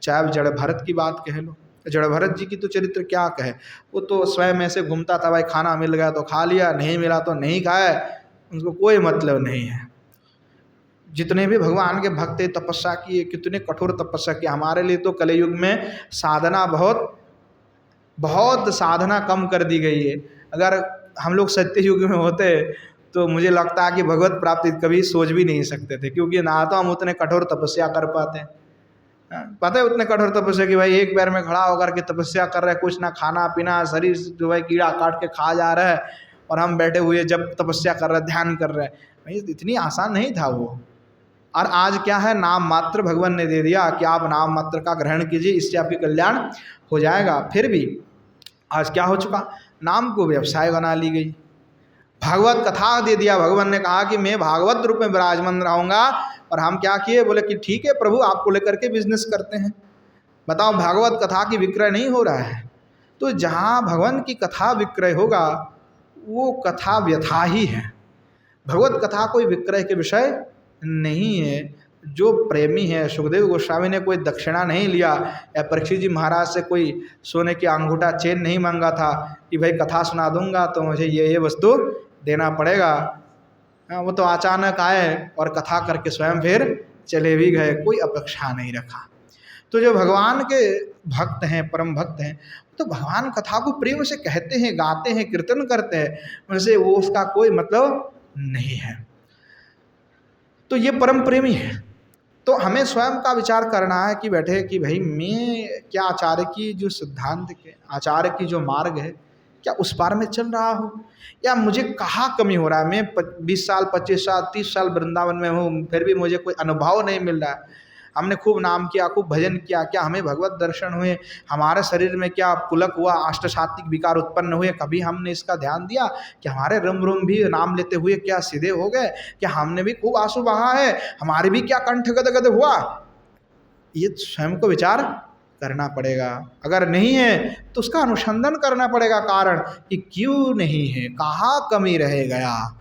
चाहे आप जड़ भरत की बात कह लो, जड़ भरत जी की तो चरित्र क्या कहे, वो तो स्वयं ऐसे घूमता था, भाई खाना मिल गया तो खा लिया, नहीं मिला तो नहीं खाए, उनको कोई मतलब नहीं है। जितने भी भगवान के भक्त तपस्या किए, कितने कठोर तपस्या किए। हमारे लिए तो कलयुग में साधना बहुत साधना कम कर दी गई है। अगर हम लोग सत्य युग में होते तो मुझे लगता है कि भगवत प्राप्ति कभी सोच भी नहीं सकते थे, क्योंकि ना तो हम उतने कठोर तपस्या कर पाते हैं। पता है उतने कठोर तपस्या कि भाई एक पैर में खड़ा होकर के तपस्या कर रहे हैं, कुछ ना खाना पीना, शरीर जो भाई कीड़ा काट के खा जा रहा है, और हम बैठे हुए जब तपस्या कर रहे हैं, ध्यान कर रहे हैं। भाई इतनी आसान नहीं था वो। और आज क्या है, नाम मात्र भगवान ने दे दिया कि आप नाम मात्र का ग्रहण कीजिए, इससे आपकी कल्याण हो जाएगा। फिर भी आज क्या हो चुका, नाम को व्यवसाय बना ली गई। भागवत कथा दे दिया, भगवान ने कहा कि मैं भागवत रूप में विराजमान रहूंगा, और हम क्या किए, बोले कि ठीक है प्रभु, आपको लेकर के बिजनेस करते हैं। बताओ, भागवत कथा की विक्रय नहीं हो रहा है। तो जहाँ भगवान की कथा विक्रय होगा वो कथा व्यथा ही है। भगवत कथा कोई विक्रय के विषय नहीं है। जो प्रेमी है, सुखदेव गोस्वामी ने कोई दक्षिणा नहीं लिया, या परीक्षित जी महाराज से कोई सोने की अंगूठा चेन नहीं मांगा था कि भाई कथा सुना दूंगा तो मुझे ये वस्तु देना पड़ेगा। वो तो अचानक आए और कथा करके स्वयं फिर चले भी गए, कोई अपेक्षा नहीं रखा। तो जो भगवान के भक्त हैं, परम भक्त हैं, तो भगवान कथा को प्रेम से कहते हैं, गाते हैं, कीर्तन करते हैं, वैसे वो उसका कोई मतलब नहीं है। तो ये परम प्रेमी है। तो हमें स्वयं का विचार करना है कि बैठे कि भाई मैं क्या आचार्य की जो सिद्धांत के, आचार्य की जो मार्ग है, क्या उस पार में चल रहा हूँ, या मुझे कहाँ कमी हो रहा है। मैं 20 साल 25 साल 30 साल वृंदावन में हूँ, फिर भी मुझे कोई अनुभव नहीं मिल रहा है। हमने खूब नाम किया, खूब भजन किया, क्या हमें भगवत दर्शन हुए, हमारे शरीर में क्या पुलक हुआ, अष्टसात्विक विकार उत्पन्न हुए, कभी हमने इसका ध्यान दिया कि हमारे रम रोम भी नाम लेते हुए क्या सीधे हो गए, क्या हमने भी खूब आंसू बहा है, हमारे भी क्या कंठ गदगद हुआ। ये स्वयं को विचार करना पड़ेगा। अगर नहीं है तो उसका अनुसंधान करना पड़ेगा, कारण कि क्यों नहीं है, कहाँ कमी रह गया,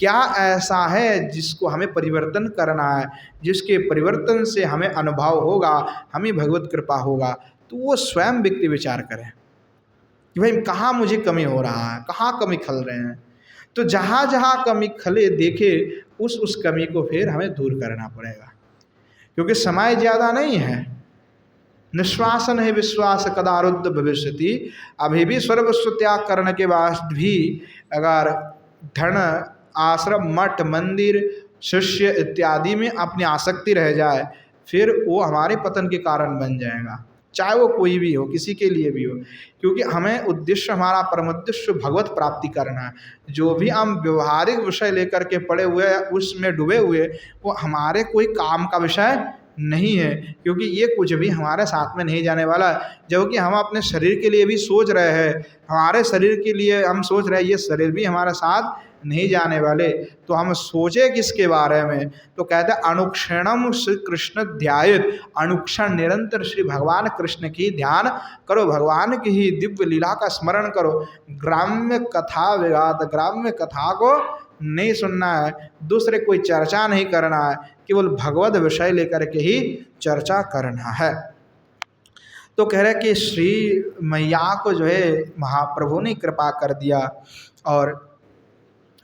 क्या ऐसा है जिसको हमें परिवर्तन करना है, जिसके परिवर्तन से हमें अनुभव होगा, हमें भगवत कृपा होगा। तो वो स्वयं व्यक्ति विचार करें कि भाई कहाँ मुझे कमी हो रहा है, कहाँ कमी खल रहे हैं। तो जहाँ जहाँ कमी खले देखे, उस कमी को फिर हमें दूर करना पड़ेगा, क्योंकि समय ज़्यादा नहीं है। निश्वासन है विश्वास कदारुद्ध भविष्यति। अभी भी सर्वस्व त्याग करने के बाद भी अगर धन, आश्रम, मठ, मंदिर, शिष्य इत्यादि में अपनी आसक्ति रह जाए, फिर वो हमारे पतन के कारण बन जाएगा, चाहे वो कोई भी हो, किसी के लिए भी हो। क्योंकि हमें उद्देश्य, हमारा परम उद्देश्य भगवत प्राप्ति करना है। जो भी हम व्यवहारिक विषय लेकर के पड़े हुए हैं, उसमें डूबे हुए, वो हमारे कोई काम का विषय नहीं है, क्योंकि ये कुछ भी हमारे साथ में नहीं जाने वाला है। जबकि हम अपने शरीर के लिए भी सोच रहे हैं, हमारे शरीर के लिए हम सोच रहे हैं, ये शरीर भी हमारे साथ नहीं जाने वाले। तो हम सोचे किसके बारे में, तो कहते हैं अनुक्षणम श्री कृष्ण ध्यायेत, अनुक्षण निरंतर श्री भगवान कृष्ण की ध्यान करो, भगवान की ही दिव्य लीला का स्मरण करो। ग्राम्य कथा विगात, ग्राम्य कथा को नहीं सुनना है, दूसरे कोई चर्चा नहीं करना है, केवल भगवत विषय लेकर के ही चर्चा करना है। तो कह रहे कि श्री मैया को जो है महाप्रभु ने कृपा कर दिया, और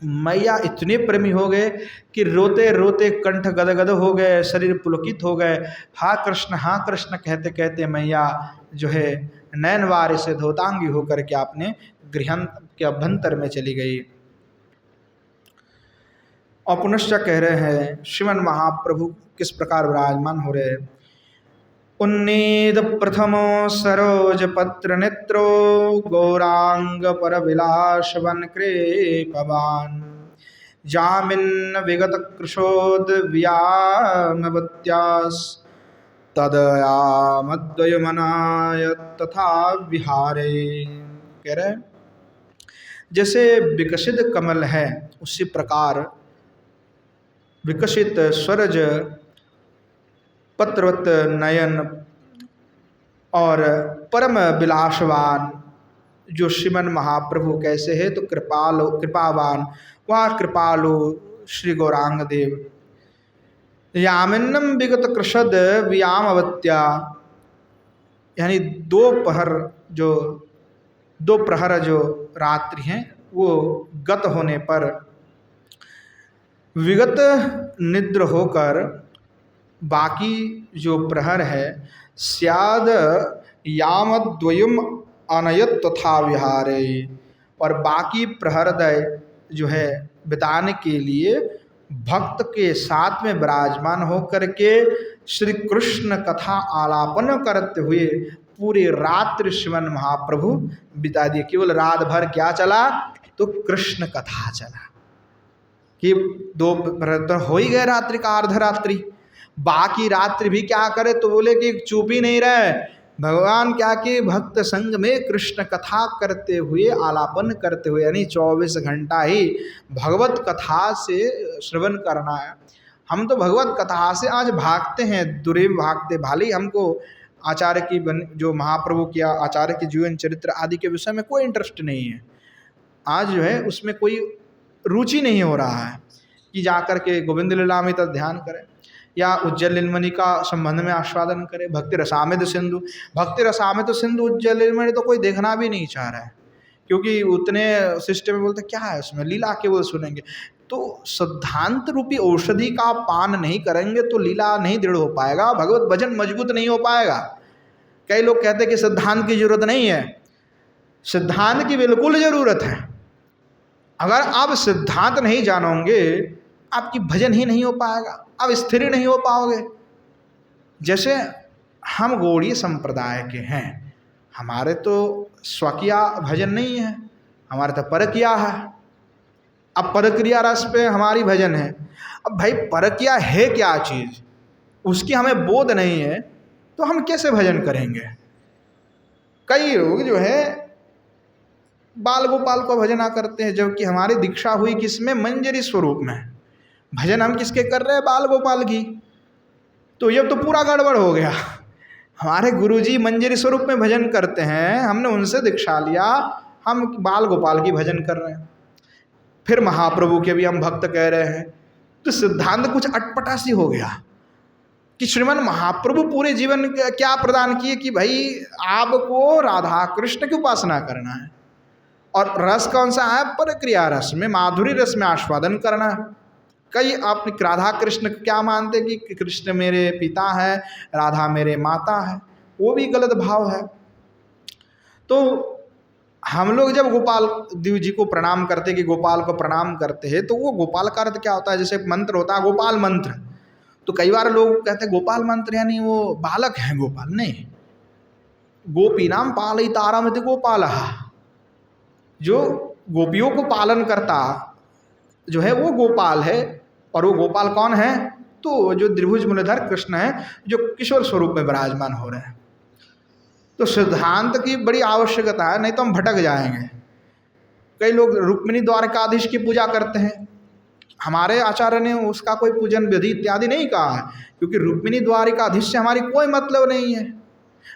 मैया इतने प्रेमी हो गए कि रोते रोते कंठ गदगद हो गए, शरीर पुलकित हो गए। हाँ कृष्ण कहते कहते मैया जो है नैनवार से धोतांगी होकर के आपने गृह के अभ्यंतर में चली गई। और पुनश्च कह रहे हैं श्रीमन महाप्रभु किस प्रकार विराजमान हो रहे हैं। उन्नीत प्रथमो सरोज पत्र नेत्रो गौरांग पर विलास वन कृपवान जामिन विगत कृशोद व्यामवत्यास तदयामद्वय मनाय तथा विहारे। कह रहे जैसे विकसित कमल है, उसी प्रकार विकसित स्वरज पत्रवत नयन और परम विलासवान जो श्रीमन महाप्रभु कैसे है, तो कृपावान वह कृपालु श्री गौरांग देव। यामिन्नम विगत कृषद व्याम अवत्या, यानी दो प्रहर जो रात्रि हैं वो गत होने पर विगत निद्र होकर बाकी जो प्रहर है स्याद यामद्वयम अनयत तथा विहारे, और बाकी प्रहरदय जो है बिताने के लिए भक्त के साथ में विराजमान होकर के श्री कृष्ण कथा आलापन करते हुए पूरी रात्रि श्रीमन महाप्रभु बिता दिए। केवल रात भर क्या चला, तो कृष्ण कथा चला कि दो प्रहर हो ही गए रात्रि का, अर्धरात्रि। बाकी रात्रि भी क्या करे, तो बोले कि चुप ही नहीं रहे, भगवान क्या कि भक्त संग में कृष्ण कथा करते हुए आलापन करते हुए, यानी 24 घंटा ही भगवत कथा से श्रवण करना है। हम तो भगवत कथा से आज भागते हैं, दुर्व भागते भाली। हमको आचार्य की जो महाप्रभु किया आचार्य के जीवन चरित्र आदि के विषय में कोई इंटरेस्ट नहीं है। आज जो है उसमें कोई रुचि नहीं हो रहा है कि जाकर के गोविंद लीला में तक ध्यान करें या उज्जैन लीलमणि का संबंध में आस्वादन करें। भक्ति रसामृत सिंधु उज्जैन लीलमणि तो कोई देखना भी नहीं चाह रहा है, क्योंकि उतने सिस्टम में बोलते क्या है उसमें, लीला केवल सुनेंगे। तो सिद्धांत रूपी औषधि का पान नहीं करेंगे तो लीला नहीं दृढ़ हो पाएगा, भगवत भजन मजबूत नहीं हो पाएगा। कई लोग कहते हैं कि सिद्धांत की जरूरत नहीं है, सिद्धांत की बिल्कुल जरूरत है। अगर आप सिद्धांत नहीं जानोगे आपकी भजन ही नहीं हो पाएगा, आप स्थिर नहीं हो पाओगे। जैसे हम गौड़ीय संप्रदाय के हैं, हमारे तो स्वकीय भजन नहीं है, हमारे तो परकिया है। अब परक्रिया रस पे हमारी भजन है। अब भाई परकिया है क्या चीज़, उसकी हमें बोध नहीं है तो हम कैसे भजन करेंगे। कई लोग जो है बाल गोपाल को भजना करते हैं, जबकि हमारी दीक्षा हुई किसमें, मंजरी स्वरूप में। भजन हम किसके कर रहे हैं, बाल गोपाल की। तो ये तो पूरा गड़बड़ हो गया। हमारे गुरुजी मंजरी स्वरूप में भजन करते हैं, हमने उनसे दीक्षा लिया, हम बाल गोपाल की भजन कर रहे हैं। फिर महाप्रभु के भी हम भक्त कह रहे हैं, तो सिद्धांत कुछ अटपटा सी हो गया कि श्रीमन महाप्रभु पूरे जीवन क्या प्रदान किए कि भाई आपको राधा कृष्ण की उपासना करना है, और रस कौन सा है, परक्रिया रस में, माधुरी रस में आस्वादन करना है। कई आप राधा कृष्ण क्या मानते कि कृष्ण मेरे पिता है, राधा मेरे माता है, वो भी गलत भाव है। तो हम लोग जब गोपाल देव जी को प्रणाम करते, कि गोपाल को प्रणाम करते हैं, तो वो गोपाल का अर्थ क्या होता है, जैसे मंत्र होता है गोपाल मंत्र। तो कई बार लोग कहते हैं गोपाल मंत्र यानी वो बालक हैं गोपाल, नहीं। गोपीनाम पालयितारमति गोपालः, जो गोपियों को पालन करता जो है वो गोपाल है। और वो गोपाल कौन है, तो जो द्विभुज मुनिधर कृष्ण है, जो किशोर स्वरूप में विराजमान हो रहे हैं। तो सिद्धांत की बड़ी आवश्यकता है, नहीं तो हम भटक जाएंगे। कई लोग रुक्मिणी द्वारकाधीश की पूजा करते हैं, हमारे आचार्य ने उसका कोई पूजन विधि इत्यादि नहीं कहा है, क्योंकि रुक्मिणी द्वारकाधीश से हमारी कोई मतलब नहीं है,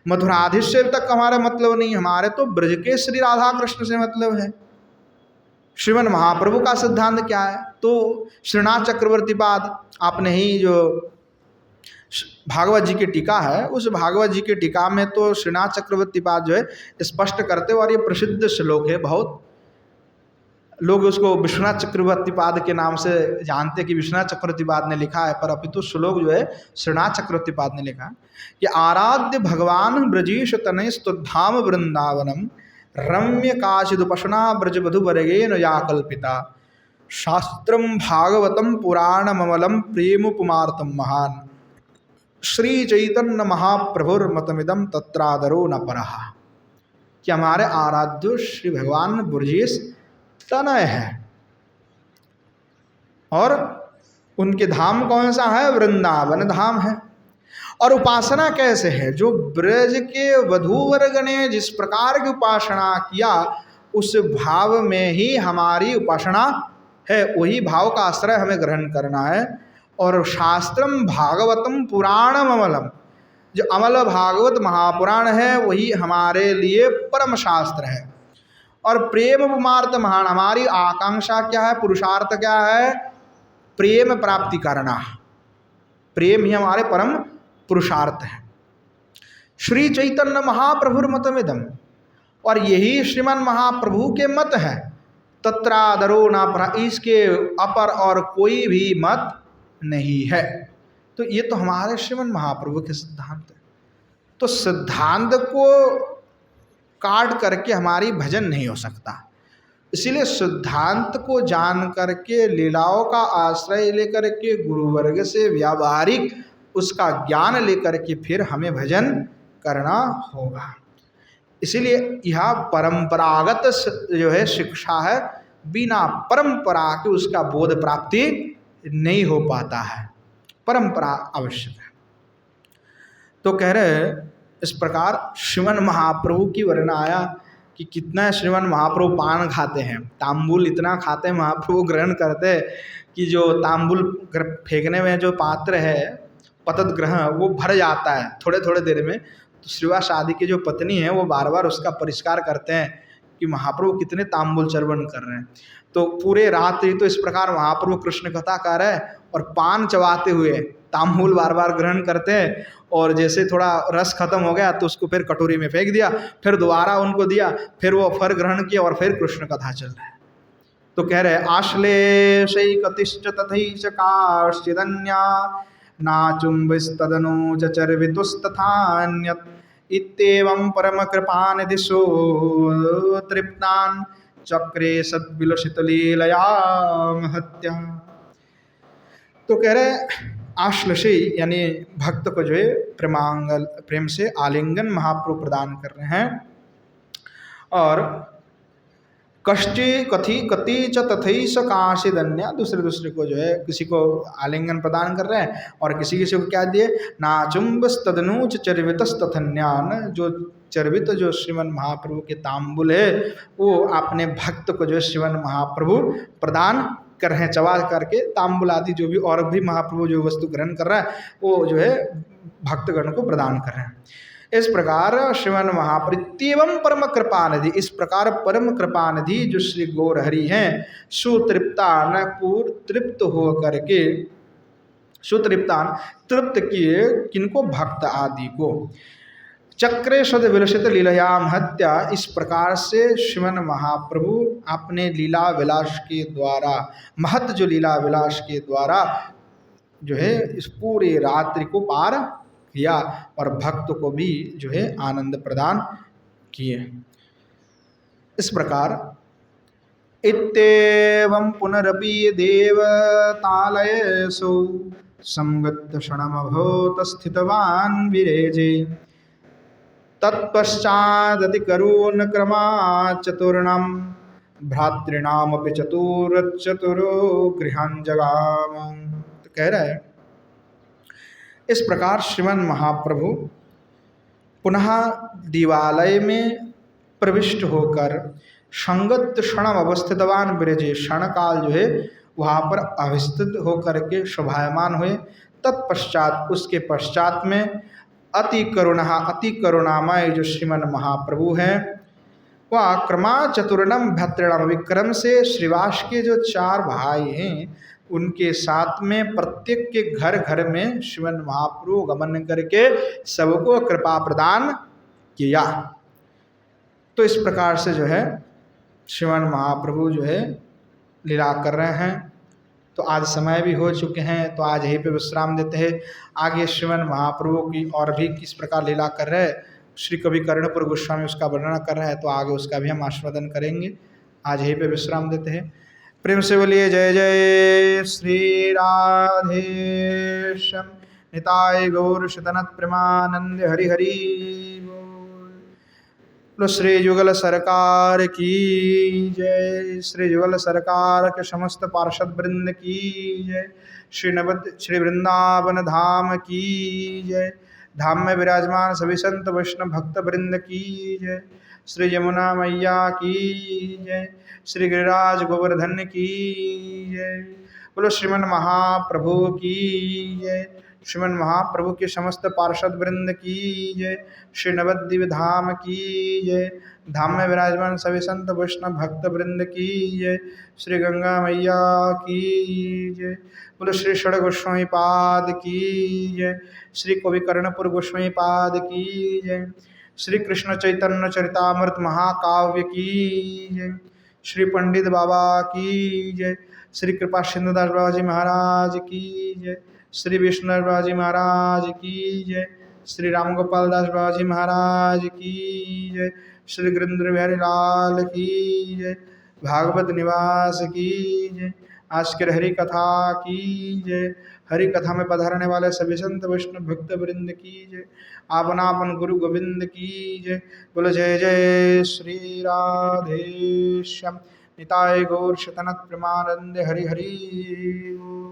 मथुराधीश से तक हमारा मतलब नहीं, हमारे तो ब्रज के श्री राधा कृष्ण से मतलब है। श्रीमन महाप्रभु का सिद्धांत क्या है, तो श्रीनाथ चक्रवर्ती पाद, आपने ही जो भागवत जी की टीका है, उस भागवत जी की टीका में तो श्रीनाथ चक्रवर्ती पाद जो है स्पष्ट करते, और ये प्रसिद्ध श्लोक है, बहुत लोग उसको विश्वनाथ चक्रवर्ती पाद के नाम से जानते हैं कि विश्वनाथ चक्रवर्ती पाद ने लिखा है, पर अपितु श्लोक जो है श्रीनाथ चक्रवर्ती पाद ने लिखा कि आराध्य भगवान ब्रजेश तनय स्तुधाम वृंदावनम रम्य काशिदुपशना ब्रज वधुवर्गेन या कल्पिता शास्त्रम भागवतम पुराणममलम प्रेमुपमार्तम महान श्री चैतन्य महाप्रभुर्मतमिदम तत्रादरो न परहा। कि हमारे आराध्य श्री भगवान ब्रजेश तनय है, और उनके धाम कौन सा है, वृंदावन धाम है। और उपासना कैसे है, जो ब्रज के वधूवर्ग ने जिस प्रकार की उपासना किया, उस भाव में ही हमारी उपासना है, वही भाव का आश्रय हमें ग्रहण करना है। और शास्त्रम भागवतम पुराणम अमलम, जो अमल भागवत महापुराण है वही हमारे लिए परम शास्त्र है। और प्रेम उपमार्थ महान, हमारी आकांक्षा क्या है, पुरुषार्थ क्या है, प्रेम प्राप्ति करना। प्रेम ही हमारे परम पुरुषार्थ है। श्री चैतन्य महाप्रभुर मतमिदम, और यही श्रीमन महाप्रभु के मत है। तत्रादरो ना परा, इसके अपर और कोई भी मत नहीं है। तो ये तो हमारे श्रीमन महाप्रभु के सिद्धांत है। तो सिद्धांत को काट करके हमारी भजन नहीं हो सकता। इसीलिए सिद्धांत को जान करके, लीलाओं का आश्रय लेकर के, गुरु वर्ग से व्यावहारिक उसका ज्ञान लेकर के फिर हमें भजन करना होगा। इसीलिए यह परंपरागत जो है शिक्षा है, बिना परंपरा के उसका बोध प्राप्ति नहीं हो पाता है, परंपरा आवश्यक है। तो कह रहे इस प्रकार श्रीमन महाप्रभु की वर्णन आया कि कितना श्रीमन महाप्रभु पान खाते हैं, तांबुल इतना खाते हैं महाप्रभु, ग्रहण करते हैं कि जो तांबुल फेंकने में जो पात्र है पतत ग्रह, वो भर जाता है थोड़े थोड़े देर में। तो श्रीवास आदि की जो पत्नी है वो बार बार उसका परिष्कार करते हैं कि महाप्रभु कितने तांबुल चर्वण कर रहे हैं। तो पूरे रात्रि तो इस प्रकार महाप्रभु कृष्ण कथा कर रहे हैं और पान चबाते हुए तांबुल बार बार ग्रहण करते हैं, और जैसे थोड़ा रस खत्म हो गया तो उसको फिर कटोरी में फेंक दिया, फिर दोबारा उनको दिया, फिर वो फर ग्रहण किया और फिर कृष्ण कथा चल रहा है। तो कह रहे आश्लेषैकतिश्च तथैष काश्चिदन्या नाचुम्बिस्तदनु चर्वितुस्तथान्यत् इत्येवं परमकृपानिधिषु तृप्तान् चक्रे सद्विलसितलीलया महत्या। तो कह रहे आश्लेषी यानी भक्त को जो है प्रेम से आलिंगन महाप्रभु प्रदान कर रहे हैं, और कष्टि कथी कति च तथई स काशिदन्या, दूसरे को जो है किसी को आलिंगन प्रदान कर रहे हैं और किसी को क्या दिए, नाचुम्बस तदनुच चर्वितस तथन्यान, जो चर्वित जो श्रीमन महाप्रभु के तांबुल है वो अपने भक्त को जो श्रीमन महाप्रभु प्रदान कर रहे हैं, चबा करके तांबुल आदि जो भी और भी महाप्रभु जो वस्तु ग्रहण कर रहा है वो जो है भक्तगण को प्रदान कर रहे हैं। इस प्रकार श्रीमन महाप्रत्येवम परम कृपानिधि, इस प्रकार परम कृपानिधि जो श्री गौर हरि हैं, सुतृप्तान पूर तृप्त हो करके, सुतृप्तान तृप्त किए किनको, भक्त आदि को, चक्रे सद विलसित लीलायाम हत्या, इस प्रकार से श्रीमन महाप्रभु अपने लीला विलास के द्वारा, महत जो लीला विलास के द्वारा जो है इस पूरे रात्रि को पार किया और भक्त को भी जो है आनंद प्रदान किए। इस प्रकार इत्येवं पुनरपि देवतालयेषु संगत क्षणमभूत स्थितवान् विरेजे, तत्पश्चादति करून क्रमात् चतुर्णां भ्रातॄणामपि चतुरो गृहान् जगाम। तो कह रहा है इस प्रकार श्रीमन महाप्रभु पुनः दिवालय में प्रविष्ट होकर संगत क्षणम अवस्थितवान विरजे, क्षण काल जो है वहाँ पर अवस्थित होकर के शोभायमान हुए। तत्पश्चात उसके पश्चात में अति करुणामय जो श्रीमन महाप्रभु हैं वह क्रमा चतुर्णम भ्रातॄणाम, विक्रम से श्रीवास के जो 4 भाई हैं उनके साथ में प्रत्येक के घर घर में श्रीमन महाप्रभु गमन करके सबको कृपा प्रदान किया। तो इस प्रकार से जो है श्रीमन महाप्रभु जो है लीला कर रहे हैं। तो आज समय भी हो चुके हैं, तो आज यहीं पे विश्राम देते हैं। आगे श्रीमन महाप्रभु की और भी किस प्रकार लीला कर रहे हैं, श्री कवि कर्णपुर गोस्वामी उसका वर्णन कर रहे हैं, तो आगे उसका भी हम आस्वादन करेंगे। आज यहीं पे विश्राम देते हैं। प्रेम से बोलिए जय जय श्री राधेश्याम निताय गौर शतनत प्रेमानंद हरि हरि बोल। श्री युगल सरकार की जय, श्री युगल सरकार के समस्त पार्षद वृंद की जय, श्री वृंदावन धाम की जय, धाम में विराजमान सभी संत वैष्णव भक्त वृंद की जय, श्री यमुना मैया की जय, श्री गिरिराज गोवर्धन की जय, बोलो श्रीमन महाप्रभु की जय। श्रीमन महाप्रभु के समस्त पार्षद वृंद की जय। श्री नवद्वीप धाम की जय। धाम में विराजमान सभी संत वैष्णव भक्त वृंद की जय। श्री गंगा मैया की जय। बोलो श्री षड़ गोस्वामी पाद की जय। श्री कवि कर्णपुर गोस्वामी पाद की जय। श्री कृष्ण चैतन्य चरितामृत महाकाव्य की जय। श्री पंडित बाबा की जय। श्री कृपा सिंधुदास बाबा जी महाराज की जय। श्री विष्णु बाबा जी महाराज की जय। श्री राम गोपाल दास बाबा जी महाराज की जय। श्री गिरिंद्र बिहारी लाल की जय। भागवत निवास की जय। आज के हरि कथा की जय। हरि कथा में पधारने वाले सभी संत वैष्णव भक्त वृंद की जय। आपन आपन गुरु गोविंद की जय। बोलो जय जय श्री राधे श्याम। निताय गौर शतनत प्रमानंद हरि हरि।